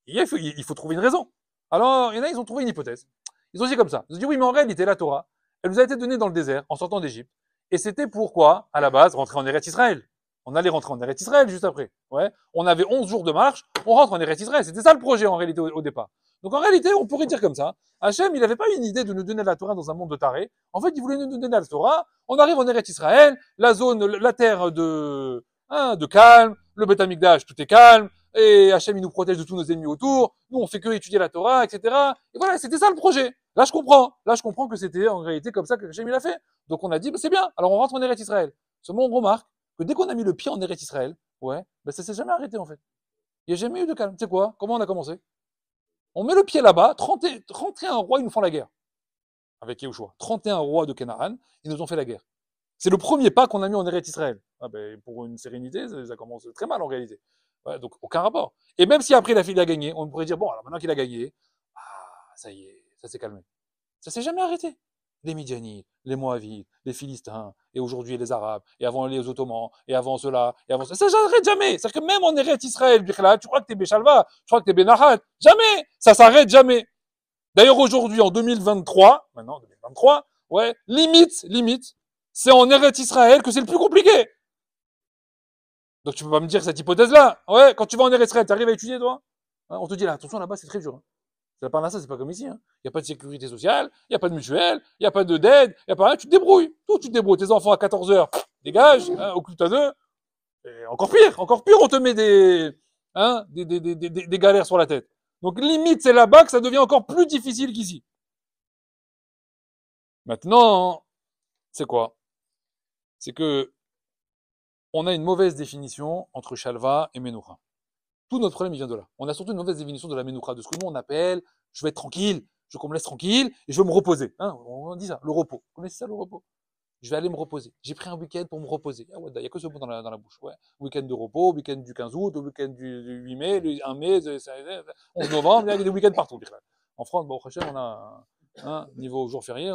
Il faut trouver une raison. Alors, il y en a, ils ont trouvé une hypothèse. Ils ont dit comme ça. Ils ont dit, oui, mais en réalité, la Torah, elle nous a été donnée dans le désert, en sortant d'Égypte. Et c'était pourquoi, à la base, rentrer en Eretz Israël. On allait rentrer en Eretz Israël juste après. Ouais. On avait 11 jours de marche, on rentre en Eretz Israël. C'était ça le projet, en réalité, au départ. Donc, en réalité, on pourrait dire comme ça. Hachem, il n'avait pas une idée de nous donner la Torah dans un monde de taré. En fait, il voulait nous donner la Torah. On arrive en Eretz Israël, la zone, la terre de calme, le Beth Amikdash, tout est calme, et Hachem, il nous protège de tous nos ennemis autour. Nous, on fait que étudier la Torah, etc. Et voilà, c'était ça le projet. Là, je comprends. Là, je comprends que c'était en réalité comme ça que Hachem, il a fait. Donc, on a dit, bah, c'est bien. Alors, on rentre en Eretz Israël. Seulement, on remarque que dès qu'on a mis le pied en Eretz Israël, ouais, bah, ça s'est jamais arrêté, en fait. Il n'y a jamais eu de calme. Tu sais quoi? Comment on a commencé? On met le pied là-bas, 31 rois, ils nous font la guerre. Avec Yehoshua. 31 rois de Canaan, ils nous ont fait la guerre. C'est le premier pas qu'on a mis en Eretz Israël. Ah ben, pour une sérénité, ça commence très mal en réalité. Ouais, donc aucun rapport. Et même si après il a gagné, on pourrait dire, bon, alors maintenant qu'il a gagné, ah, ça y est, ça s'est calmé. Ça s'est jamais arrêté. Les Midianites, les Moavites, les Philistins, et aujourd'hui les Arabes, et avant les Ottomans, et avant cela, et avant ça. Ça s'arrête jamais. C'est-à-dire que même en Eretz Israël, tu crois que t'es Béchalva, tu crois que t'es Benahat. Jamais. Ça s'arrête jamais. D'ailleurs, aujourd'hui, en 2023, maintenant, 2023, ouais, limite, c'est en Eretz Israël que c'est le plus compliqué. Donc tu peux pas me dire cette hypothèse-là. Ouais, quand tu vas en Eretz Israël, tu arrives à étudier, toi? Hein, on te dit là, attention, là-bas, c'est très dur. Hein. Ça parle à ça, c'est pas comme ici. Il n'y a pas de sécurité sociale, il n'y a pas de mutuelle, il n'y a pas d'aide, il n'y a pas rien, tu te débrouilles. Tout, tu te débrouilles. Tes enfants à 14 heures, dégage, hein, occupe-toi d'eux. Et encore pire, on te met des galères sur la tête. Donc limite, c'est là-bas que ça devient encore plus difficile qu'ici. Maintenant, c'est quoi? C'est que on a une mauvaise définition entre Shalva et Menoucha. Tout notre problème, il vient de là. On a surtout une mauvaise définition de la Menoucha, de ce que nous on appelle, je vais être tranquille, je veux qu'on me laisse tranquille, et je veux me reposer. Hein, on dit ça, le repos. Vous connaissez ça, le repos? Je vais aller me reposer. J'ai pris un week-end pour me reposer. Ah ouais, il n'y a que ce mot dans la bouche. Ouais. Week-end de repos, week-end du 15 août, week-end du 8 mai, le 1 mai, 11 novembre, il y a des week-ends partout. En France, bon, on a niveau jour férié,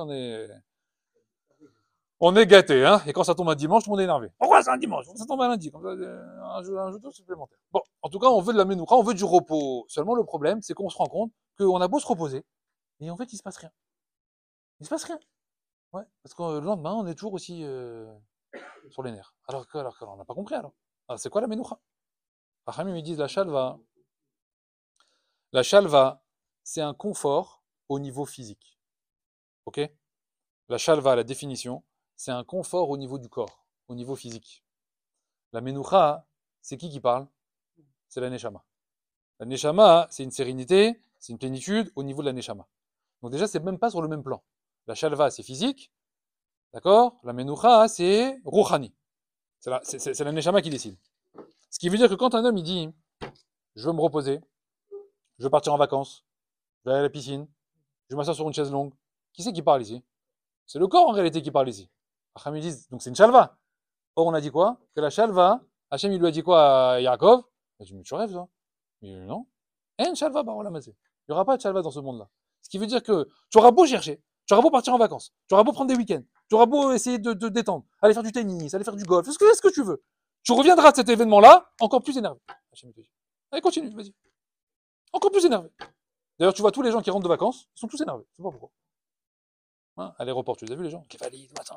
on est gâté, hein. Et quand ça tombe un dimanche, tout le monde est énervé. Pourquoi c'est un dimanche? Ça tombe un lundi, comme ça, un jeu supplémentaire. Bon, en tout cas, on veut de la menoucha, on veut du repos. Seulement, le problème, c'est qu'on se rend compte qu'on a beau se reposer, et en fait, il se passe rien. Il se passe rien. Ouais, parce que le lendemain, on est toujours aussi sur les nerfs. Alors qu'on n'a pas compris, alors. Alors, c'est quoi la menoucha? Rachamim, ils disent la shalva. La shalva, c'est un confort au niveau physique. Ok? La shalva, la définition, c'est un confort au niveau du corps, au niveau physique. La menoucha, c'est qui parle? C'est la neshama. La neshama, c'est une sérénité, c'est une plénitude au niveau de la neshama. Donc déjà, c'est même pas sur le même plan. La shalva, c'est physique, d'accord? La menoucha, c'est rouhani. C'est la neshama qui décide. Ce qui veut dire que quand un homme, il dit, je veux me reposer, je veux partir en vacances, je vais aller à la piscine, je vais m'asseoir sur une chaise longue, qui c'est qui parle ici? C'est le corps en réalité qui parle ici. Hachem disent, donc c'est une shalva. Or, on a dit quoi? Que la shalva, Hachem il lui a dit quoi à Yaakov? Il a dit, mais tu rêves, toi? Mais non. En shalva, bah voilà, il n'y aura pas de shalva dans ce monde-là. Ce qui veut dire que tu auras beau chercher, tu auras beau partir en vacances, tu auras beau prendre des week-ends, tu auras beau essayer de te détendre, aller faire du tennis, aller faire du golf, ce que tu veux. Tu reviendras de cet événement-là encore plus énervé. Hachem te dit. Allez, continue, vas-y. Encore plus énervé. D'ailleurs, tu vois tous les gens qui rentrent de vacances, ils sont tous énervés. Je sais pas pourquoi. Hein, à l'aéroport, tu les as vus les gens qui valident, machin,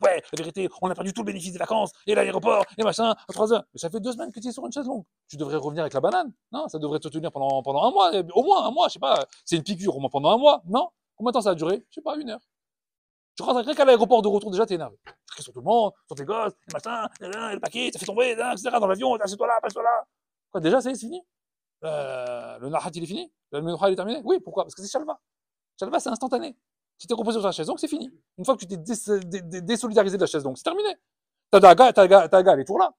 ouais, la vérité, on a perdu tout le bénéfice des vacances, et l'aéroport, et machin, à 3 heures. Mais ça fait 2 semaines que tu es sur une chaise longue. Tu devrais revenir avec la banane. Non, ça devrait te tenir pendant un mois, au moins un mois, je sais pas. C'est une piqûre au moins pendant un mois. Non. Combien de temps ça a duré? Je sais pas, 1 heure. Tu rentres rien qu'à l'aéroport de retour, déjà, t'es énervé. Tu cries sur tout le monde, sur tes gosses, les machins, le paquet, ça fait tomber, etc. Dans l'avion, assieds-toi là, passe-toi là. Quoi, déjà, c'est fini. Le nahat, il est fini. Le menouha, il est terminé. Oui, pourquoi? Parce que c'est shalva. Shalva, c'est instantané. Si t'es reposé sur la chaise, donc c'est fini. Une fois que tu t'es désolidarisé de la chaise, donc c'est terminé. Ta daga, elle est toujours là.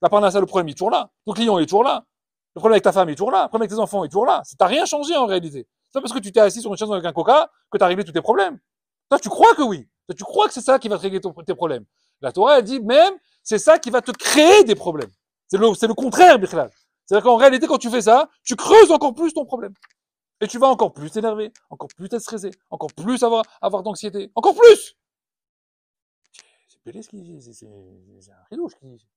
La parnassa, le problème, il est toujours là. Ton client, il est toujours là. Le problème avec ta femme, il est toujours là. Le problème avec tes enfants, il est toujours là. T'as rien changé en réalité. C'est pas parce que tu t'es assis sur une chaise avec un coca que t'as réglé tous tes problèmes. Toi, tu crois que oui. Toi, tu crois que c'est ça qui va te régler tes problèmes. La Torah, elle dit même, c'est ça qui va te créer des problèmes. C'est le contraire, Bichlal. C'est-à-dire qu'en réalité, quand tu fais ça, tu creuses encore plus ton problème. Et tu vas encore plus t'énerver, encore plus t'être stressé, encore plus avoir d'anxiété, encore plus. C'est Pélé ce qu'il dit, c'est un ridouche qui dit.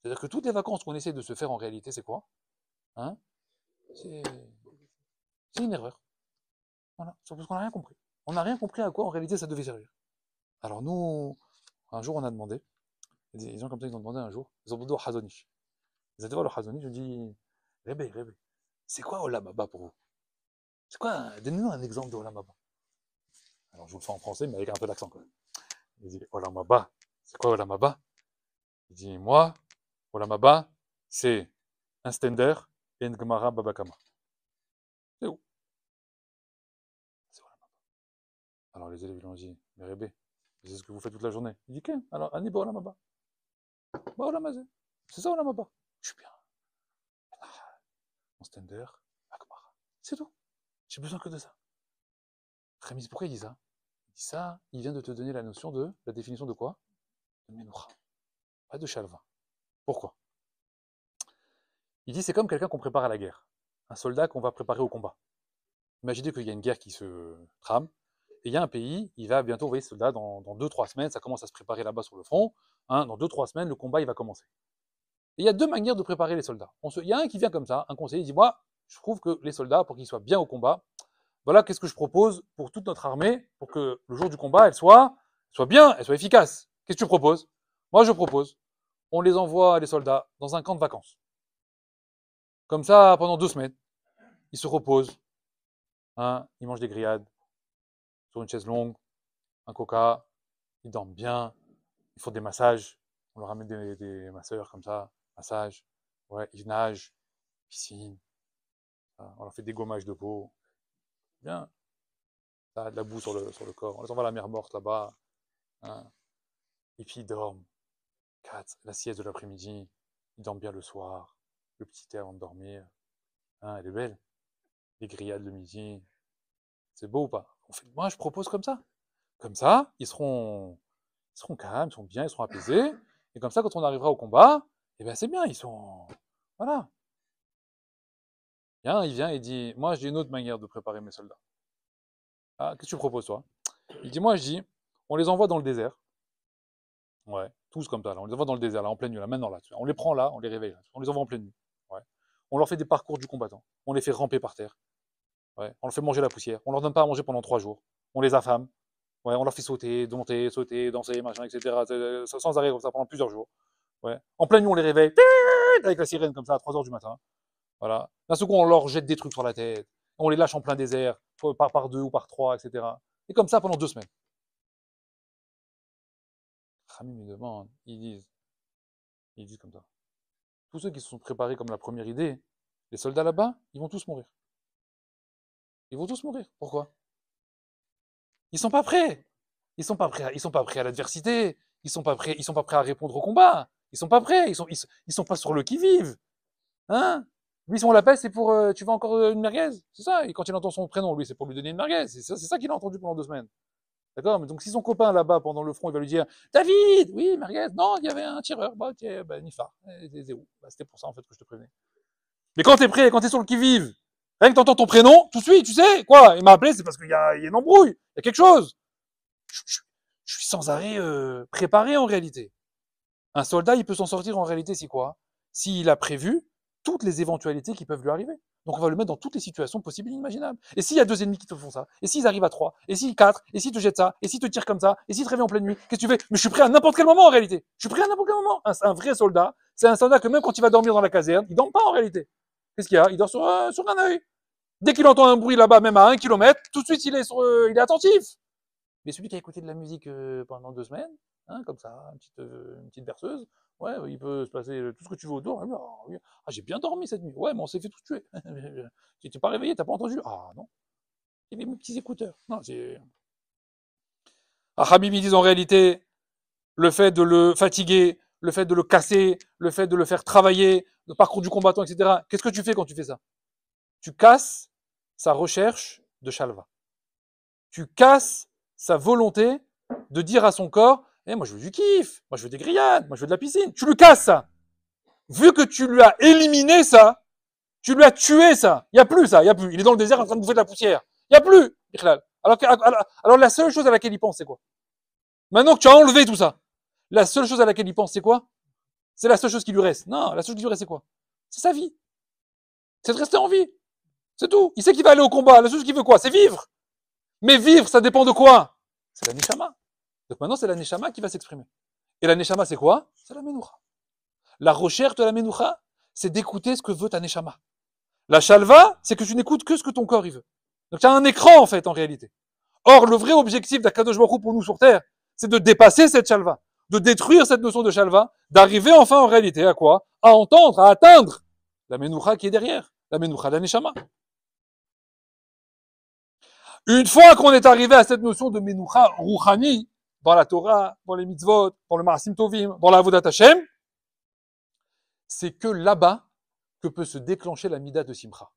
C'est-à-dire que toutes les vacances qu'on essaie de se faire en réalité, c'est quoi? Hein? C'est une erreur. Voilà, c'est parce qu'on n'a rien compris. On n'a rien compris à quoi en réalité ça devait servir. Alors nous, un jour on a demandé, des gens comme ça ils ont demandé un jour, ils ont demandé au Hazonish. Ils étaient voir le Hazonish, je dis, Rébé, c'est quoi Olam Haba pour vous? C'est quoi? Donnez-nous un exemple de Olam Haba. Alors je vous le fais en français, mais avec un peu d'accent quand même. Il dit, Olam Haba, c'est quoi Olam Haba? Il dit, moi, Olam Haba, c'est un stender et une Gemara Babakama. C'est où? C'est Olam Haba. Alors les élèves ils ont dit, mais Rébé, c'est ce que vous faites toute la journée. Il dit, qu'est? Alors, Ani Olam Haba. Bah Olam Haba. C'est ça Olam Haba. Je suis bien. Mon stender, la Gemara. C'est tout. J'ai besoin que de ça. Rémi, pourquoi il dit ça? Il dit ça, il vient de te donner la notion de, la définition de quoi? De Menoucha. Pas de Shalva. Pourquoi? Il dit c'est comme quelqu'un qu'on prépare à la guerre. Un soldat qu'on va préparer au combat. Imaginez qu'il y a une guerre qui se trame, et il y a un pays, il va bientôt envoyer ce soldat dans 2-3 semaines, ça commence à se préparer là-bas sur le front. Hein, dans 2-3 semaines, le combat il va commencer. Et il y a deux manières de préparer les soldats. Il y a un qui vient comme ça, un conseiller, il dit moi, je trouve que les soldats, pour qu'ils soient bien au combat, voilà qu'est-ce que je propose pour toute notre armée, pour que le jour du combat, elle soit bien, elle soit efficace. Qu'est-ce que tu proposes? Moi, je propose, on les envoie, les soldats, dans un camp de vacances. Comme ça, pendant 2 semaines, ils se reposent, hein, ils mangent des grillades, sur une chaise longue, un coca, ils dorment bien, ils font des massages, on leur ramène des masseurs comme ça, massages, ouais, ils nagent, piscine, on leur fait des gommages de peau, bien, ça a de la boue sur le corps, on les envoie à la mer morte là-bas, hein, et puis ils dorment, la sieste de l'après-midi, ils dorment bien le soir, le petit thé avant de dormir, hein, elle est belle, les grillades le midi, c'est beau ou pas? Moi je propose comme ça, ils seront calmes, ils seront bien, ils seront apaisés, et comme ça quand on arrivera au combat, eh ben c'est bien, ils sont, voilà. Il vient et dit, moi j'ai une autre manière de préparer mes soldats. Ah, qu'est-ce que tu proposes toi? Il dit, moi je dis, on les envoie dans le désert. Ouais, tous comme ça, là. On les envoie dans le désert, là, en pleine nuit, là, maintenant, là. On les prend là, on les réveille, là. On les envoie en pleine nuit. Ouais. On leur fait des parcours du combattant. On les fait ramper par terre. Ouais. On leur fait manger la poussière. On leur donne pas à manger pendant 3 jours. On les affame. Ouais. On leur fait sauter, danser, machin, etc. Sans arrêt, comme ça, pendant plusieurs jours. Ouais. En pleine nuit, on les réveille. Avec la sirène, comme ça, à 3 heures du matin. Voilà. D'un seul coup, on leur jette des trucs sur la tête. On les lâche en plein désert, par 2 ou par 3, etc. Et comme ça pendant 2 semaines. Khamim me demande, ils disent comme ça. Tous ceux qui se sont préparés comme la première idée, les soldats là-bas, ils vont tous mourir. Ils vont tous mourir. Pourquoi? Ils sont pas prêts. Ils sont pas prêts à l'adversité. Ils sont pas prêts à répondre au combat. Ils sont pas prêts. Ils sont pas sur le qui-vive. Hein? Lui, si on l'appelle, c'est pour, tu veux encore une merguez? C'est ça. Et quand il entend son prénom, lui, c'est pour lui donner une merguez. C'est ça qu'il a entendu pendant 2 semaines. D'accord? Mais donc, si son copain là-bas, pendant le front, il va lui dire David, oui, merguez, non, il y avait un tireur, bah, ok, bah, Nifar, c'était pour ça en fait que je te prévenais. Mais quand t'es prêt, quand t'es sur le qui-vive, rien que t'entends ton prénom, tout de suite, tu sais, quoi, il m'a appelé, c'est parce qu'il y a une embrouille, il y a quelque chose. Je suis sans arrêt préparé en réalité. Un soldat, il peut s'en sortir en réalité si quoi? S'il a prévu toutes les éventualités qui peuvent lui arriver. Donc on va le mettre dans toutes les situations possibles et inimaginables. Et s'il y a 2 ennemis qui te font ça, et s'ils arrivent à 3, et s'ils 4, et s'ils te jettent ça, et s'ils te tirent comme ça, et s'ils te réveillent en pleine nuit, qu'est-ce que tu fais? Mais je suis prêt à n'importe quel moment en réalité. Je suis prêt à n'importe quel moment. Un vrai soldat, c'est un soldat que même quand il va dormir dans la caserne, il dort pas en réalité. Qu'est-ce qu'il y a? Il dort sur un œil. Dès qu'il entend un bruit là-bas, même à 1 kilomètre, tout de suite il est attentif. Mais celui qui a écouté de la musique pendant 2 semaines, hein, comme ça, une petite berceuse, ouais, il peut se passer tout ce que tu veux autour. Ah, j'ai bien dormi cette nuit. Ouais, mais on s'est fait tous tuer. Tu t'es pas réveillé, t'as pas entendu. Ah non, il y avait mes petits écouteurs. Non, c'est. Ah, Habib, ils disent en réalité, le fait de le fatiguer, le fait de le casser, le fait de le faire travailler, le parcours du combattant, etc. Qu'est-ce que tu fais quand tu fais ça? Tu casses sa recherche de Shalva. Tu casses sa volonté de dire à son corps, moi je veux du kiff, moi je veux des grillades, moi je veux de la piscine. Tu lui casses ça. Vu que tu lui as éliminé ça, tu lui as tué ça. Il n'y a plus ça, il n'y a plus. Il est dans le désert en train de bouffer de la poussière. Il n'y a plus, Ikhlal. Alors la seule chose à laquelle il pense, c'est quoi? Maintenant que tu as enlevé tout ça, la seule chose à laquelle il pense, c'est quoi? C'est la seule chose qui lui reste. Non, la seule chose qui lui reste, c'est quoi? C'est sa vie. C'est de rester en vie. C'est tout. Il sait qu'il va aller au combat. La seule chose qu'il veut quoi? C'est vivre. Mais vivre, ça dépend de quoi? C'est la neshama. Donc maintenant, c'est la neshama qui va s'exprimer. Et la neshama, c'est quoi? C'est la menoucha. La recherche de la menoucha, c'est d'écouter ce que veut ta neshama. La shalva, c'est que tu n'écoutes que ce que ton corps il veut. Donc tu as un écran, en fait, en réalité. Or, le vrai objectif d'Akadosh Baruch Hu pour nous sur Terre, c'est de dépasser cette shalva, de détruire cette notion de shalva, d'arriver enfin en réalité à quoi? À entendre, à atteindre la menoucha qui est derrière, la menoucha de la neshama. Une fois qu'on est arrivé à cette notion de menoucha rouchani, dans la Torah, dans les mitzvot, dans le Ma'asim Tovim, dans la Avodat Hashem, c'est que là-bas que peut se déclencher la mida de Simcha.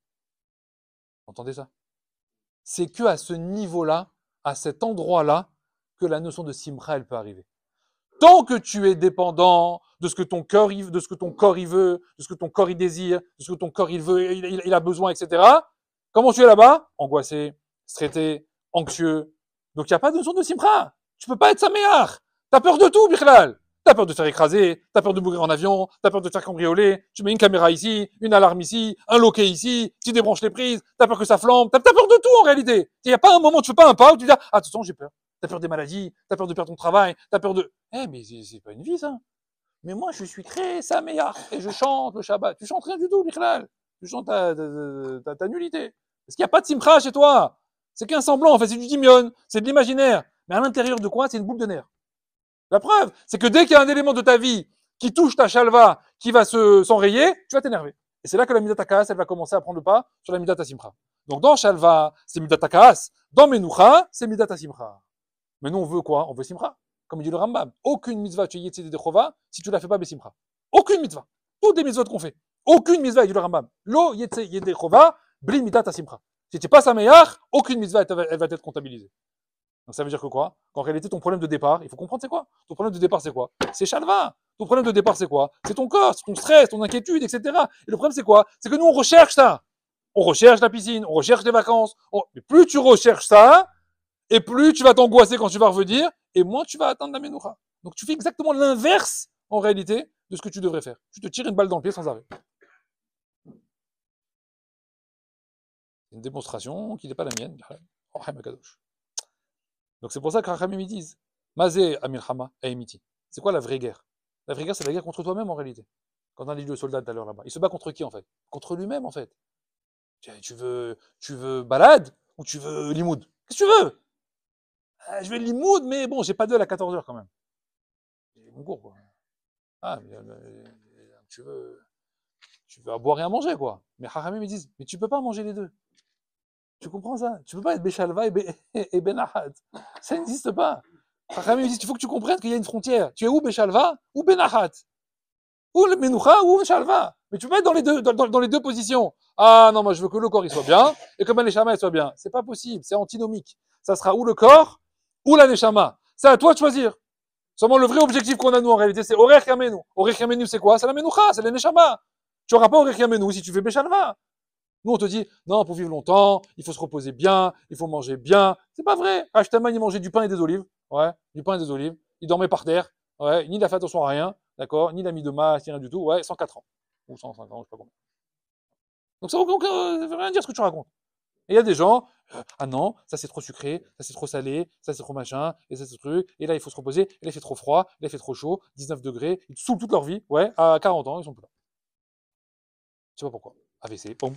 Vous entendez ça? C'est que à ce niveau-là, à cet endroit-là, que la notion de Simcha, elle peut arriver. Tant que tu es dépendant de ce que ton cœur, de ce que ton corps il veut, de ce que ton corps il désire, de ce que ton corps il veut, il a besoin, etc. Comment tu es là-bas? Angoissé, stressé, anxieux. Donc il n'y a pas de notion de Simcha. Tu peux pas être Saméar. T'as peur de tout, Bichlal. T'as peur de te faire écraser, t'as peur de mourir en avion, t'as peur de te faire cambrioler, tu mets une caméra ici, une alarme ici, un loquet ici, tu débranches les prises, t'as peur que ça flambe, t'as peur de tout en réalité. Il n'y a pas un moment où tu fais pas un pas où tu dis, ah, attention, j'ai peur. T'as peur des maladies, t'as peur de perdre ton travail, t'as peur de... Mais c'est pas une vie, ça. Mais moi, je suis créé, ça meilleur, et je chante le Shabbat. Tu chantes rien du tout, Bichlal. Tu chantes ta nullité. Parce qu'il n'y a pas de simcha chez toi. C'est qu'un semblant, en fait, c'est du dimion, c'est de l'imaginaire. Mais à l'intérieur de quoi? C'est une boule de nerfs. La preuve, c'est que dès qu'il y a un élément de ta vie qui touche ta shalva, qui va s'enrayer, tu vas t'énerver. Et c'est là que la midata kaas, elle va commencer à prendre le pas sur la midata simcha. Donc dans shalva, c'est midata kaas. Dans menucha, c'est midata simcha. Mais nous, on veut quoi? On veut simcha. Comme dit le Rambam. Aucune mitzvah, tu es yetzé de chova, si tu la fais pas, besimcha. Aucune mitzvah. Toutes les mitzvahs qu'on fait. Aucune mitzvah, dit le Rambam. Lo yetzé de chova, bli midata simcha. Si tu n'es pas sa meilleure, aucune mitzvah, elle va être comptabilisée. Donc ça veut dire que quoi? Qu'en réalité, ton problème de départ, il faut comprendre c'est quoi? Ton problème de départ, c'est quoi? C'est Shalva. Ton problème de départ, c'est quoi? C'est ton corps, c'est ton stress, ton inquiétude, etc. Et le problème, c'est quoi? C'est que nous, on recherche ça. On recherche la piscine, on recherche les vacances. Mais plus tu recherches ça, et plus tu vas t'angoisser quand tu vas revenir, et moins tu vas atteindre la menoucha. Donc tu fais exactement l'inverse, en réalité, de ce que tu devrais faire. Tu te tires une balle dans le pied sans arrêt. C'est une démonstration qui n'est pas la mienne. Donc c'est pour ça que Rachamim ils disent Mazé Amilchama Aemiti. C'est quoi la vraie guerre? La vraie guerre, c'est la guerre contre toi-même en réalité. Quand on a dit le soldat tout à l'heure là-bas, il se bat contre qui en fait? Contre lui-même en fait. Tu veux balade ou tu veux limoud? Qu'est-ce que tu veux? Je veux limoud, mais bon, j'ai pas d'heure à 14h quand même. J'ai mon cours quoi. Ah, tu veux à boire et à manger quoi. Mais Rachamim ils disent mais tu peux pas manger les deux. Tu comprends ça? Tu peux pas être Béchalva et Benahat. Ça n'existe pas. Rachamim dit, il faut que tu comprennes qu'il y a une frontière. Tu es où Béchalva ou Benahat? Ou le Menoucha ou Béchalva. Mais tu peux pas être dans les deux positions. Ah non, moi je veux que le corps il soit bien et que ma neshama elle soit bien. C'est pas possible, c'est antinomique. Ça sera ou le corps ou la neshama. C'est à toi de choisir. Seulement le vrai objectif qu'on a nous en réalité, c'est Orech Yamenu. Orech Yamenu c'est quoi? C'est la Menoucha, c'est la neshama. Tu n'auras pas Orech Yamenu si tu fais Béchalva. Nous, on te dit, non, pour vivre longtemps, il faut se reposer bien, il faut manger bien. C'est pas vrai. Ashtaman, il mangeait du pain et des olives. Ouais, du pain et des olives. Il dormait par terre. Ouais, ni il a fait attention à rien. D'accord? Ni il a mis de masse, ni rien du tout. Ouais, 104 ans. Ou 105 ans, je sais pas combien. Donc ça veut rien dire ce que tu racontes. Et il y a des gens, ah non, ça c'est trop sucré, ça c'est trop salé, ça c'est trop machin, et ça c'est truc, et là il faut se reposer, et là il fait trop froid, et là il fait trop chaud, 19 degrés, ils te saoulent toute leur vie, ouais, à 40 ans, ils sont plus là. Je sais pas pourquoi. AVC, boum,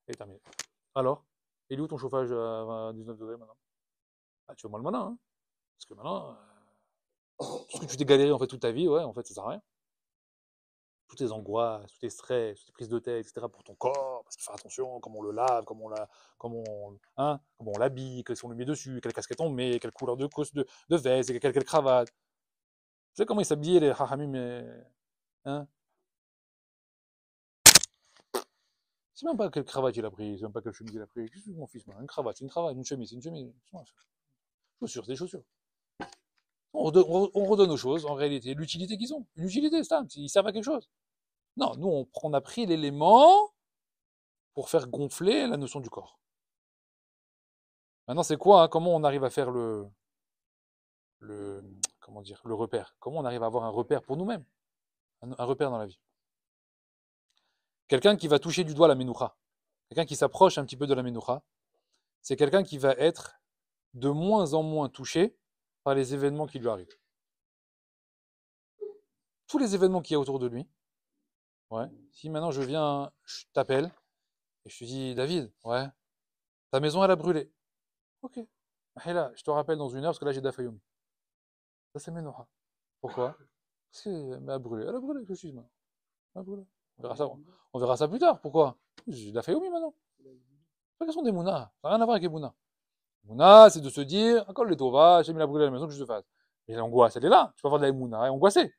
et terminé. Alors, il est où ton chauffage à 19 degrés maintenant? Ah, tu fais moi le malin, hein? Parce que maintenant, tout ce que tu t'es galéré en fait toute ta vie, ouais, en fait, ça sert à rien. Toutes tes angoisses, tous tes stress, toutes tes prises de tête, etc. pour ton corps, parce qu'il faut faire attention, comment on le lave, comment on l'habille, qu'est-ce qu'on lui met dessus, quelle casquette on met, quelle couleur de veste, quelle cravate. Tu sais comment ils s'habillaient les hachamim, hein? C'est même pas quelle cravate il a pris, c'est même pas quelle chemise il a pris. Qu'est-ce que mon fils, une cravate, c'est une cravate, une chemise, c'est une chemise. Chaussures, c'est des chaussures. On redonne aux choses, en réalité, l'utilité qu'ils ont. Une utilité, ça, ils servent à quelque chose. Non, nous, on a pris l'élément pour faire gonfler la notion du corps. Maintenant, c'est quoi, hein, comment on arrive à faire comment dire, le repère? Comment on arrive à avoir un repère pour nous-mêmes? Un repère dans la vie. Quelqu'un qui va toucher du doigt la menoucha, quelqu'un qui s'approche un petit peu de la menoucha, c'est quelqu'un qui va être de moins en moins touché par les événements qui lui arrivent. Tous les événements qu'il y a autour de lui, ouais. Si maintenant je viens, je t'appelle, et je te dis, David, ouais, ta maison elle a brûlé. Ok. Et là, je te rappelle dans 1 heure parce que là j'ai Dafayomi. Ça c'est Menora. Pourquoi? Parce qu'elle a brûlé. Elle a brûlé, je suis maintenant. Elle a brûlé. On verra ça plus tard. Pourquoi? J'ai Dafayomi maintenant. C'est pas question des Mouna. Ça n'a rien à voir avec les Mouna. Mouna, c'est de se dire, encore le Tova, j'ai mis la brûlée à la maison, que je te fasse. Et l'angoisse, elle est là. Tu peux avoir de la Mouna et angoissé.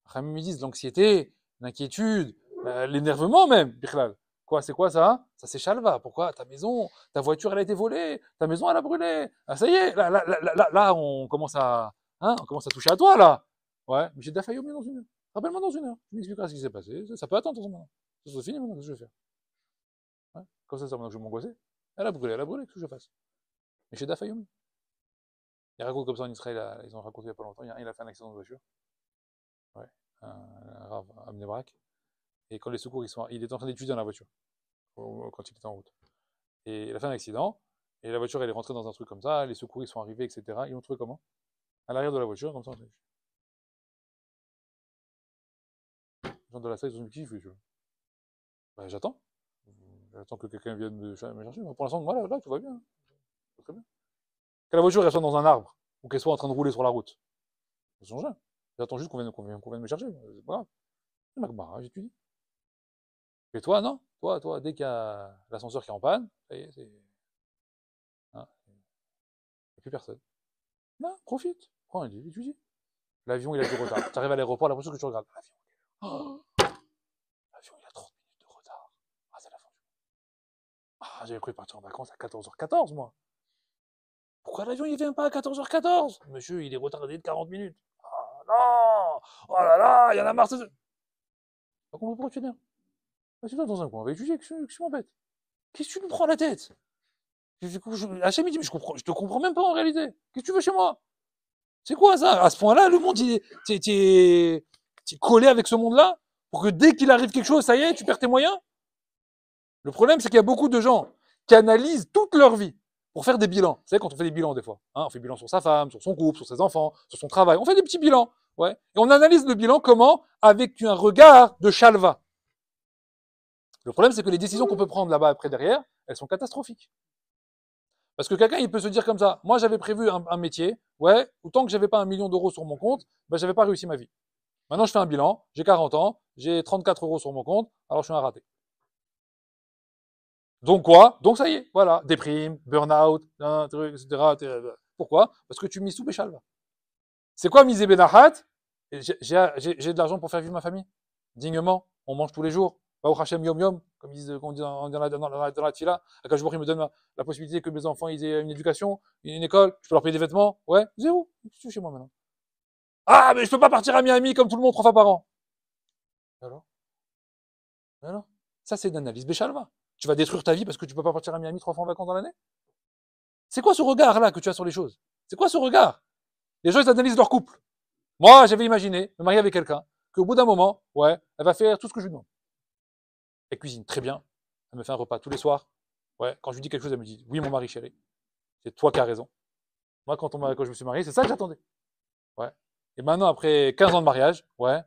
Après, ils me disent l'anxiété, l'inquiétude, l'énervement même, Bichlal. Quoi, c'est quoi ça? Ça c'est Chalva. Pourquoi? Ta maison, ta voiture, elle a été volée, ta maison, elle a brûlé. Ah, ça y est, là, on commence à toucher à toi, là. Ouais, mais j'ai Dafayomi dans 1 heure. Rappelle-moi dans 1 heure. Tu m'expliqueras ce qui s'est passé. Ça peut attendre maintenant. C'est fini maintenant, qu'est-ce que je vais faire? Ouais. Comme ça, maintenant que je vais m'angoisser. Elle a brûlé, qu'est-ce que je fasse? Mais j'ai Dafayomi. Il raconte comme ça en Israël, ils ont raconté il n'y a pas longtemps, il a fait un accident de voiture. Ouais, un rave à Bnei-Brak. Et quand les secours, il est en train d'étudier dans la voiture, quand il était en route. Et il a fait un accident, et la voiture, elle est rentrée dans un truc comme ça, les secours, ils sont arrivés, etc. Ils l'ont trouvé comment? À l'arrière de la voiture, comme ça. Les gens de la salle, ils ont dit, qui fait, bah, j'attends. J'attends que quelqu'un vienne me chercher. Pour l'instant, moi, là, tout va bien. Très bien. Que la voiture, elle soit dans un arbre, ou qu'elle soit en train de rouler sur la route. Ça change rien. J'attends juste qu'on vienne me chercher. C'est pas grave. C'est Magmar, j'étudie. Et toi, non? Toi, dès qu'il y a l'ascenseur qui est en panne, ça y est, c'est. Hein, il n'y a plus personne. Non, profite. Prends un livre, étudie. L'avion, il a du retard. Tu arrives à l'aéroport, la première chose que tu regardes. L'avion. Oh, l'avion, il a 30 minutes de retard. Ah, c'est la fin du monde. Ah, j'avais prévu partir en vacances à 14h14, moi. Pourquoi l'avion, il vient pas à 14h14? Monsieur, il est retardé de 40 minutes. Ah, non! Oh là là, il y en a marre. Pas compris pourquoi tu viens. Assieds-toi dans un coin, on va étudier, qu'est-ce que tu m'embêtes? Qu'est-ce que tu me prends la tête? Hachem, il dit, mais je te comprends même pas en réalité. Qu'est-ce que tu veux chez moi? C'est quoi ça? À ce point-là, le monde, t'es collé avec ce monde-là pour que dès qu'il arrive quelque chose, ça y est, tu perds tes moyens? Le problème, c'est qu'il y a beaucoup de gens qui analysent toute leur vie pour faire des bilans. Vous savez, quand on fait des bilans, des fois, hein, on fait des bilans sur sa femme, sur son couple, sur ses enfants, sur son travail. On fait des petits bilans. Ouais. Et on analyse le bilan comment? Avec un regard de chalva. Le problème, c'est que les décisions qu'on peut prendre là-bas après derrière, elles sont catastrophiques. Parce que quelqu'un, il peut se dire comme ça, moi j'avais prévu un métier, ouais, autant que j'avais pas 1 million d'euros sur mon compte, ben j'avais pas réussi ma vie. Maintenant je fais un bilan, j'ai 40 ans, j'ai 34 euros sur mon compte, alors je suis un raté. Donc quoi? Donc ça y est, voilà, déprime, burn-out, etc. Pourquoi? Parce que tu mises sous Béchalva. C'est quoi miser Benahat? J'ai de l'argent pour faire vivre ma famille, dignement, on mange tous les jours. Baou Hachem Yom Yom, comme ils disent, on dit dans la tfila. Akash Baruch il me donne la possibilité que mes enfants ils aient une éducation, une école, je peux leur payer des vêtements. Ouais, zéro. Qu'est-ce que tu fais chez moi maintenant? Ah, mais je peux pas partir à Miami comme tout le monde 3 fois par an. Alors? Alors? Ça, c'est une analyse Béchalva. Tu vas détruire ta vie parce que tu peux pas partir à Miami 3 fois en vacances dans l'année? C'est quoi ce regard-là que tu as sur les choses? C'est quoi ce regard? Les gens, ils analysent leur couple. Moi, j'avais imaginé me marier avec quelqu'un, qu'au bout d'un moment, ouais, elle va faire tout ce que je lui demande. Elle cuisine très bien. Elle me fait un repas tous les soirs. Ouais, quand je lui dis quelque chose, elle me dit, oui, mon mari chéri, c'est toi qui as raison. Moi, quand je me suis marié, c'est ça que j'attendais. Ouais. Et maintenant, après 15 ans de mariage, ouais,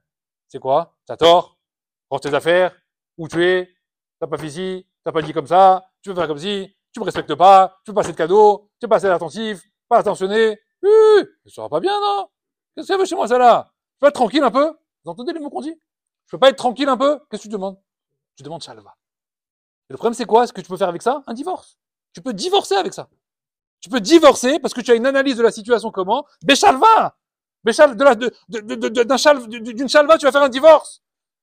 c'est quoi? T'as tort, range tes affaires, où tu es, t'as pas fait ci, t'as pas dit comme ça, tu veux faire comme ci, tu me respectes pas, tu veux pas assez de cadeaux, tu es pas assez attentif, pas attentionné. Ça sera pas bien, non? Qu'est-ce que ça veut chez moi, ça là? Je peux être tranquille un peu? Vous entendez les mots qu'on dit? Je peux pas être tranquille un peu? Qu'est-ce que tu demandes? Tu demandes shalva. Et le problème, c'est quoi? Ce que tu peux faire avec ça? Un divorce. Tu peux divorcer avec ça. Tu peux divorcer parce que tu as une analyse de la situation comment? Béchalva! D'une chalva, tu vas faire un divorce.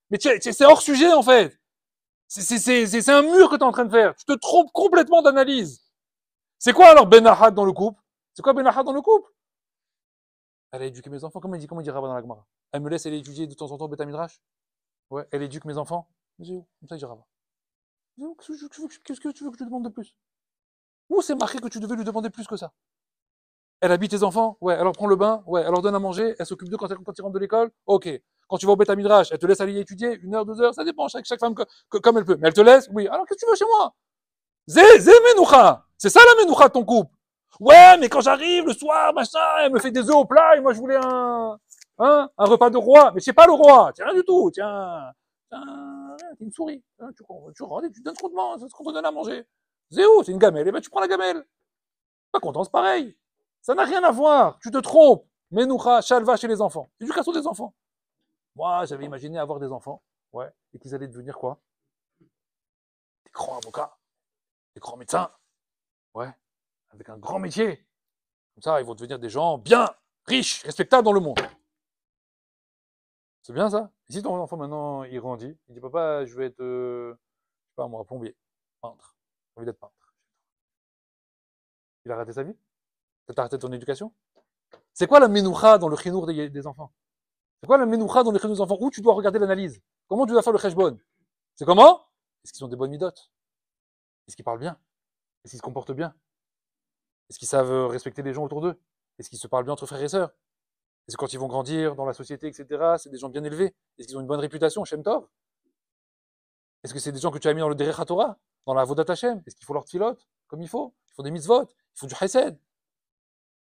Mais c'est hors sujet, en fait. C'est un mur que tu es en train de faire. Tu te trompes complètement d'analyse. C'est quoi alors Benahad dans le couple? C'est quoi Benahad dans le couple? Elle a éduqué mes enfants. Comment il dit Rabat dans la Gemara? Elle me laisse aller étudier de temps en temps Beth Midrash? Ouais, elle éduque mes enfants. Mais où? Comme ça, il dit Rabat. Qu'est-ce que tu veux que je te demande de plus? Où c'est marqué que tu devais lui demander plus que ça? Elle habille tes enfants? Ouais. Elle leur prend le bain? Ouais. Elle leur donne à manger? Elle s'occupe d'eux quand ils rentrent de l'école? Ok. Quand tu vas au Beth Midrash, elle te laisse aller étudier 1 heure, 2 heures, ça dépend, chaque femme comme elle peut. Mais elle te laisse? Oui. Alors qu'est-ce que tu veux chez moi? Zé menoucha! C'est ça la menoucha de ton couple? Ouais, mais quand j'arrive le soir, machin, elle me fait des œufs au plat et moi je voulais un repas de roi. Mais c'est pas le roi, c'est rien du tout. Tiens, t'es une souris. Hein, tu donnes ce qu'on te donne à manger. Zéo, c'est une gamelle. Et ben tu prends la gamelle. Pas content, c'est pareil. Ça n'a rien à voir. Tu te trompes. Menoucha, chalva chez les enfants. Éducation des enfants. Moi, j'avais imaginé avoir des enfants. Ouais. Et qu'ils allaient devenir quoi? Des grands avocats. Des grands médecins. Ouais. Avec un grand métier. Comme ça, ils vont devenir des gens bien, riches, respectables dans le monde. C'est bien ça? Et si ton enfant maintenant, il grandit, il dit papa, je vais être, je sais pas moi, plombier, peintre. J'ai envie d'être peintre. Il a raté sa vie? T'as raté ton éducation? C'est quoi la menoucha dans le chinour des enfants? C'est quoi la menoucha dans le chinour des enfants? Où tu dois regarder l'analyse? Comment tu dois faire le cheshbon? C'est comment? Est-ce qu'ils ont des bonnes midotes? Est-ce qu'ils parlent bien? Est-ce qu'ils se comportent bien? Est-ce qu'ils savent respecter les gens autour d'eux? Est-ce qu'ils se parlent bien entre frères et sœurs? Est-ce que quand ils vont grandir dans la société, etc., c'est des gens bien élevés? Est-ce qu'ils ont une bonne réputation, Shem Tov? Est-ce que c'est des gens que tu as mis dans le Derech HaTorah, dans la Avodat Hashem? Est-ce qu'il faut leur tfilote comme il faut? Il faut des mitzvot, il faut du chesed.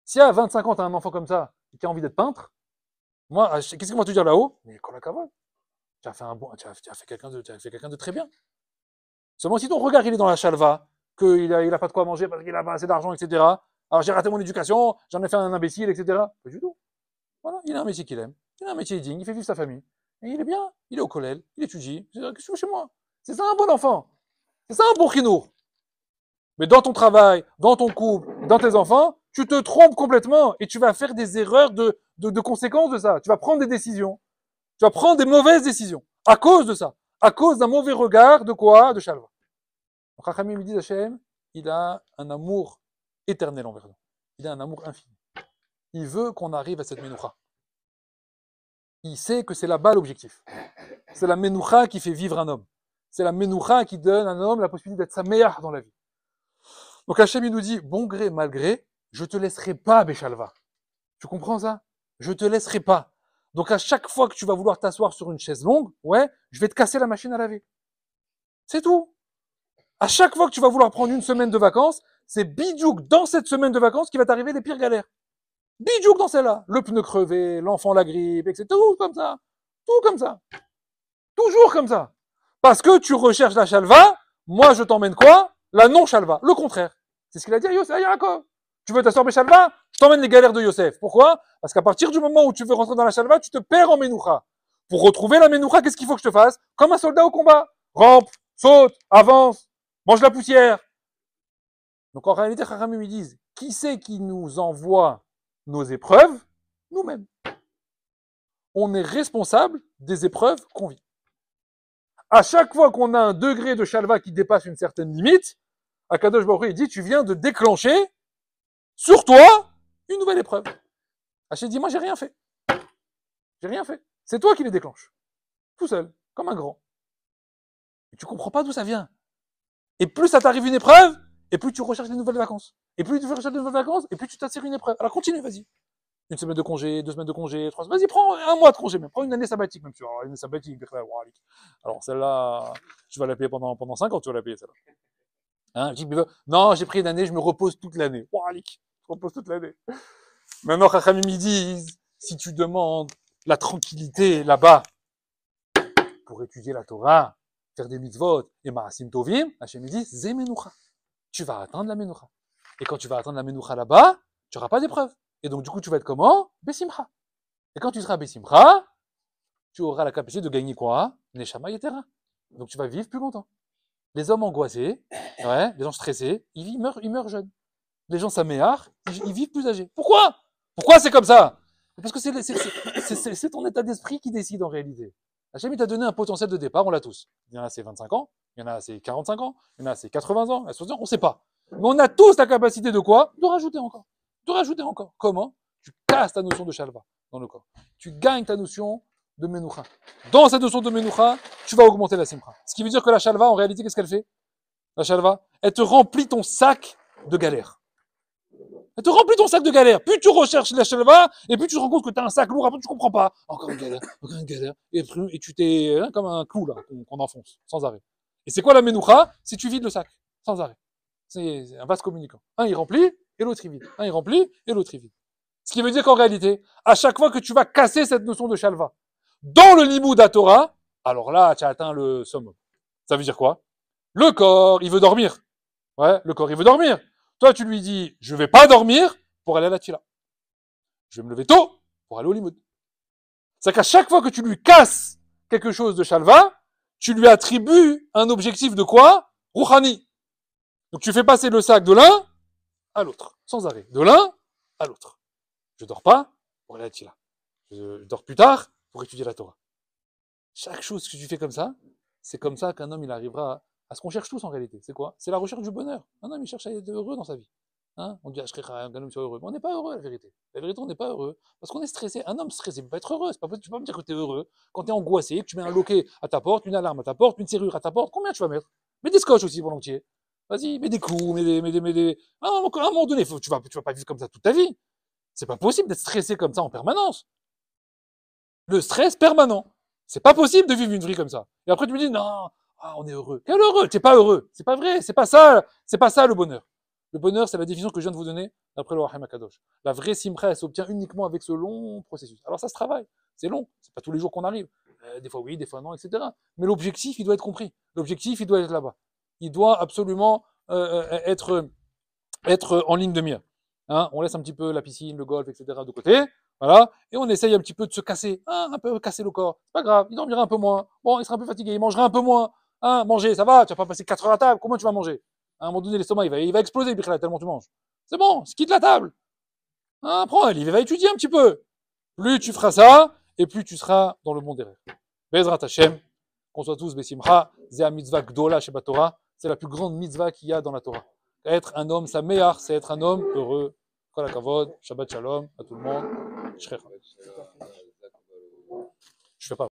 Si à 25 ans, tu as un enfant comme ça, qui a envie d'être peintre, moi, qu'est-ce qu'on va te dire là-haut? Mais kol hakavod, tu as fait quelqu'un de très bien. Seulement si ton regard il est dans la chalva, qu'il a pas de quoi manger parce qu'il a pas assez d'argent, etc. Alors j'ai raté mon éducation, j'en ai fait un imbécile, etc. Pas du tout. Voilà, il a un métier qu'il aime, il a un métier digne, il fait vivre sa famille. Et il est bien, il est au collège, il étudie. Qu'est-ce que tu veux chez moi? C'est ça un bon enfant. C'est ça un bon chinour. Mais dans ton travail, dans ton couple, dans tes enfants, tu te trompes complètement et tu vas faire des erreurs de conséquences de ça. Tu vas prendre des décisions. Tu vas prendre des mauvaises décisions à cause de ça. À cause d'un mauvais regard de quoi? De Shalva. Donc, Rachamim me dit Hachem, il a un amour éternel envers nous. Il a un amour infini. Il veut qu'on arrive à cette menoucha. Il sait que c'est là-bas l'objectif. C'est la menoucha qui fait vivre un homme. C'est la menoucha qui donne à un homme la possibilité d'être sa meilleure dans la vie. Donc Hachem, il nous dit, bon gré, mal gré, je te laisserai pas, Béchalva. Tu comprends ça? Je te laisserai pas. Donc à chaque fois que tu vas vouloir t'asseoir sur une chaise longue, ouais, je vais te casser la machine à laver. C'est tout. À chaque fois que tu vas vouloir prendre une semaine de vacances, c'est bidjouk dans cette semaine de vacances qui va t'arriver les pires galères. Bidjouk dans celle-là. Le pneu crevé, l'enfant la grippe, etc. Tout comme ça. Tout comme ça. Toujours comme ça. Parce que tu recherches la chalva, moi je t'emmène quoi? La non-chalva. Le contraire. C'est ce qu'il a dit à Yaakov. Tu veux t'asseoir chalva? Je t'emmène les galères de Yosef. Pourquoi? Parce qu'à partir du moment où tu veux rentrer dans la chalva, tu te perds en menoucha. Pour retrouver la menoucha, qu'est-ce qu'il faut que je te fasse? Comme un soldat au combat. Rampe, saute, avance, mange la poussière. Donc en réalité, Chachamim ils disent, qui c'est qui nous envoie nos épreuves? Nous-mêmes. On est responsable des épreuves qu'on vit. À chaque fois qu'on a un degré de chalva qui dépasse une certaine limite, Akadosh Baruch Hu, il dit, tu viens de déclencher sur toi une nouvelle épreuve. Hachem dit, moi j'ai rien fait. J'ai rien fait. C'est toi qui les déclenches. Tout seul, comme un grand. Et tu comprends pas d'où ça vient. Et plus ça t'arrive une épreuve, et plus tu recherches des nouvelles vacances. Et plus tu recherches des nouvelles vacances, et plus tu t'attires une épreuve. Alors continue, vas-y. 1 semaine de congé, 2 semaines de congé, 3 semaines. Vas-y, prends 1 mois de congé même. Prends une année sabbatique même. Alors, une année sabbatique, alors celle-là, tu vas la payer pendant 5 ans, tu vas la payer celle-là. Hein, non, j'ai pris une année, je me repose toute l'année. Je repose toute l'année. Maintenant, Chachamim me disent, si tu demandes la tranquillité là-bas pour étudier la Torah, faire des mitzvot et ma'asim tovim, Hachem me dit, zé menoucha. Tu vas atteindre la menoucha. Et quand tu vas atteindre la menoucha là-bas, tu n'auras pas d'épreuve. Et donc, du coup, tu vas être comment? Bessimcha. Et quand tu seras Bessimcha, tu auras la capacité de gagner quoi? Neshama Yetera. Donc, tu vas vivre plus longtemps. Les hommes angoissés, ouais, les gens stressés, ils meurent jeunes. Les gens saméar, ils vivent plus âgés. Pourquoi? Pourquoi c'est comme ça? Parce que c'est ton état d'esprit qui décide en réalité. Hachem, il t'a donné un potentiel de départ, on l'a tous. Il y en a, c'est 25 ans, il y en a, c'est 45 ans, il y en a, c'est 80 ans, 60 ans, on ne sait pas. Mais on a tous la capacité de quoi? De rajouter encore. De rajouter encore. Comment? Tu casses ta notion de shalva dans le corps. Tu gagnes ta notion de menoucha. Dans cette notion de menoucha, tu vas augmenter la simcha. Ce qui veut dire que la shalva, en réalité, qu'est-ce qu'elle fait? La shalva, elle te remplit ton sac de galères. Elle te remplit ton sac de galères. Plus tu recherches la shalva, et plus tu te rends compte que tu as un sac lourd, après tu comprends pas. Encore une galère, et tu t'es comme un clou là, qu'on enfonce, sans arrêt. Et c'est quoi la menoucha? C'est tu vides le sac, sans arrêt. C'est un vase communicant. Un il remplit, et l'autre il vide. Un il remplit, et l'autre il vide. Ce qui veut dire qu'en réalité, à chaque fois que tu vas casser cette notion de shalva, dans le limud à Torah, alors là, tu as atteint le summum. Ça veut dire quoi? Le corps, il veut dormir. Ouais, le corps, il veut dormir. Toi, tu lui dis, je vais pas dormir pour aller à la tfila. Je vais me lever tôt pour aller au limud. C'est qu'à chaque fois que tu lui casses quelque chose de shalva, tu lui attribues un objectif de quoi? Rouhani. Donc tu fais passer le sac de l'un à l'autre, sans arrêt. De l'un à l'autre. Je dors pas pour aller à la tfila. Je dors plus tard pour étudier la Torah. Chaque chose que tu fais comme ça, c'est comme ça qu'un homme il arrivera à ce qu'on cherche tous en réalité. C'est quoi? C'est la recherche du bonheur. Un homme il cherche à être heureux dans sa vie. Hein, on dit qu'un homme soit heureux. Mais on n'est pas heureux, la vérité. La vérité, on n'est pas heureux. Parce qu'on est stressé. Un homme stressé ne peut pas être heureux. C'est pas possible. Tu peux pas me dire que tu es heureux quand tu es angoissé, que tu mets un loquet à ta porte, une alarme à ta porte, une serrure à ta porte. Combien tu vas mettre? Mets des scotch aussi volontiers. Vas-y, mets des clous, mets des. À un moment donné, tu vas pas vivre comme ça toute ta vie. C'est pas possible d'être stressé comme ça en permanence. Le stress permanent. C'est pas possible de vivre une vie comme ça. Et après, tu me dis, non, on est heureux. Quel heureux? T'es pas heureux. C'est pas vrai. C'est pas ça le bonheur. Le bonheur, c'est la définition que je viens de vous donner d'après le Rahim Akadosh. La vraie simcha, elle s'obtient uniquement avec ce long processus. Alors ça se travaille, c'est long, c'est pas tous les jours qu'on arrive. Des fois oui, des fois non, etc. Mais l'objectif, il doit être compris. L'objectif, il doit être là-bas. Il doit absolument être en ligne de mire. Hein, on laisse un petit peu la piscine, le golf, etc. de côté, voilà, et on essaye un petit peu de se casser, hein, un peu casser le corps. C'est pas grave, il dormira un peu moins. Bon, il sera un peu fatigué, il mangera un peu moins. Hein, manger, ça va, tu vas pas passer 4 heures à table, comment tu vas manger? À un moment donné, l'estomac, il va exploser, tellement tu manges. C'est bon, quitte la table. Hein, prends, il va étudier un petit peu. Plus tu feras ça, et plus tu seras dans le monde des rêves. Bezrat Hashem, qu'on soit tous Besimcha, Zeh mitzvah gdola sheba Torah, c'est la plus grande mitzvah qu'il y a dans la Torah. Être un homme, sa meilleur, c'est être un homme heureux. Kol hakavod, Shabbat shalom à tout le monde. Je fais pas.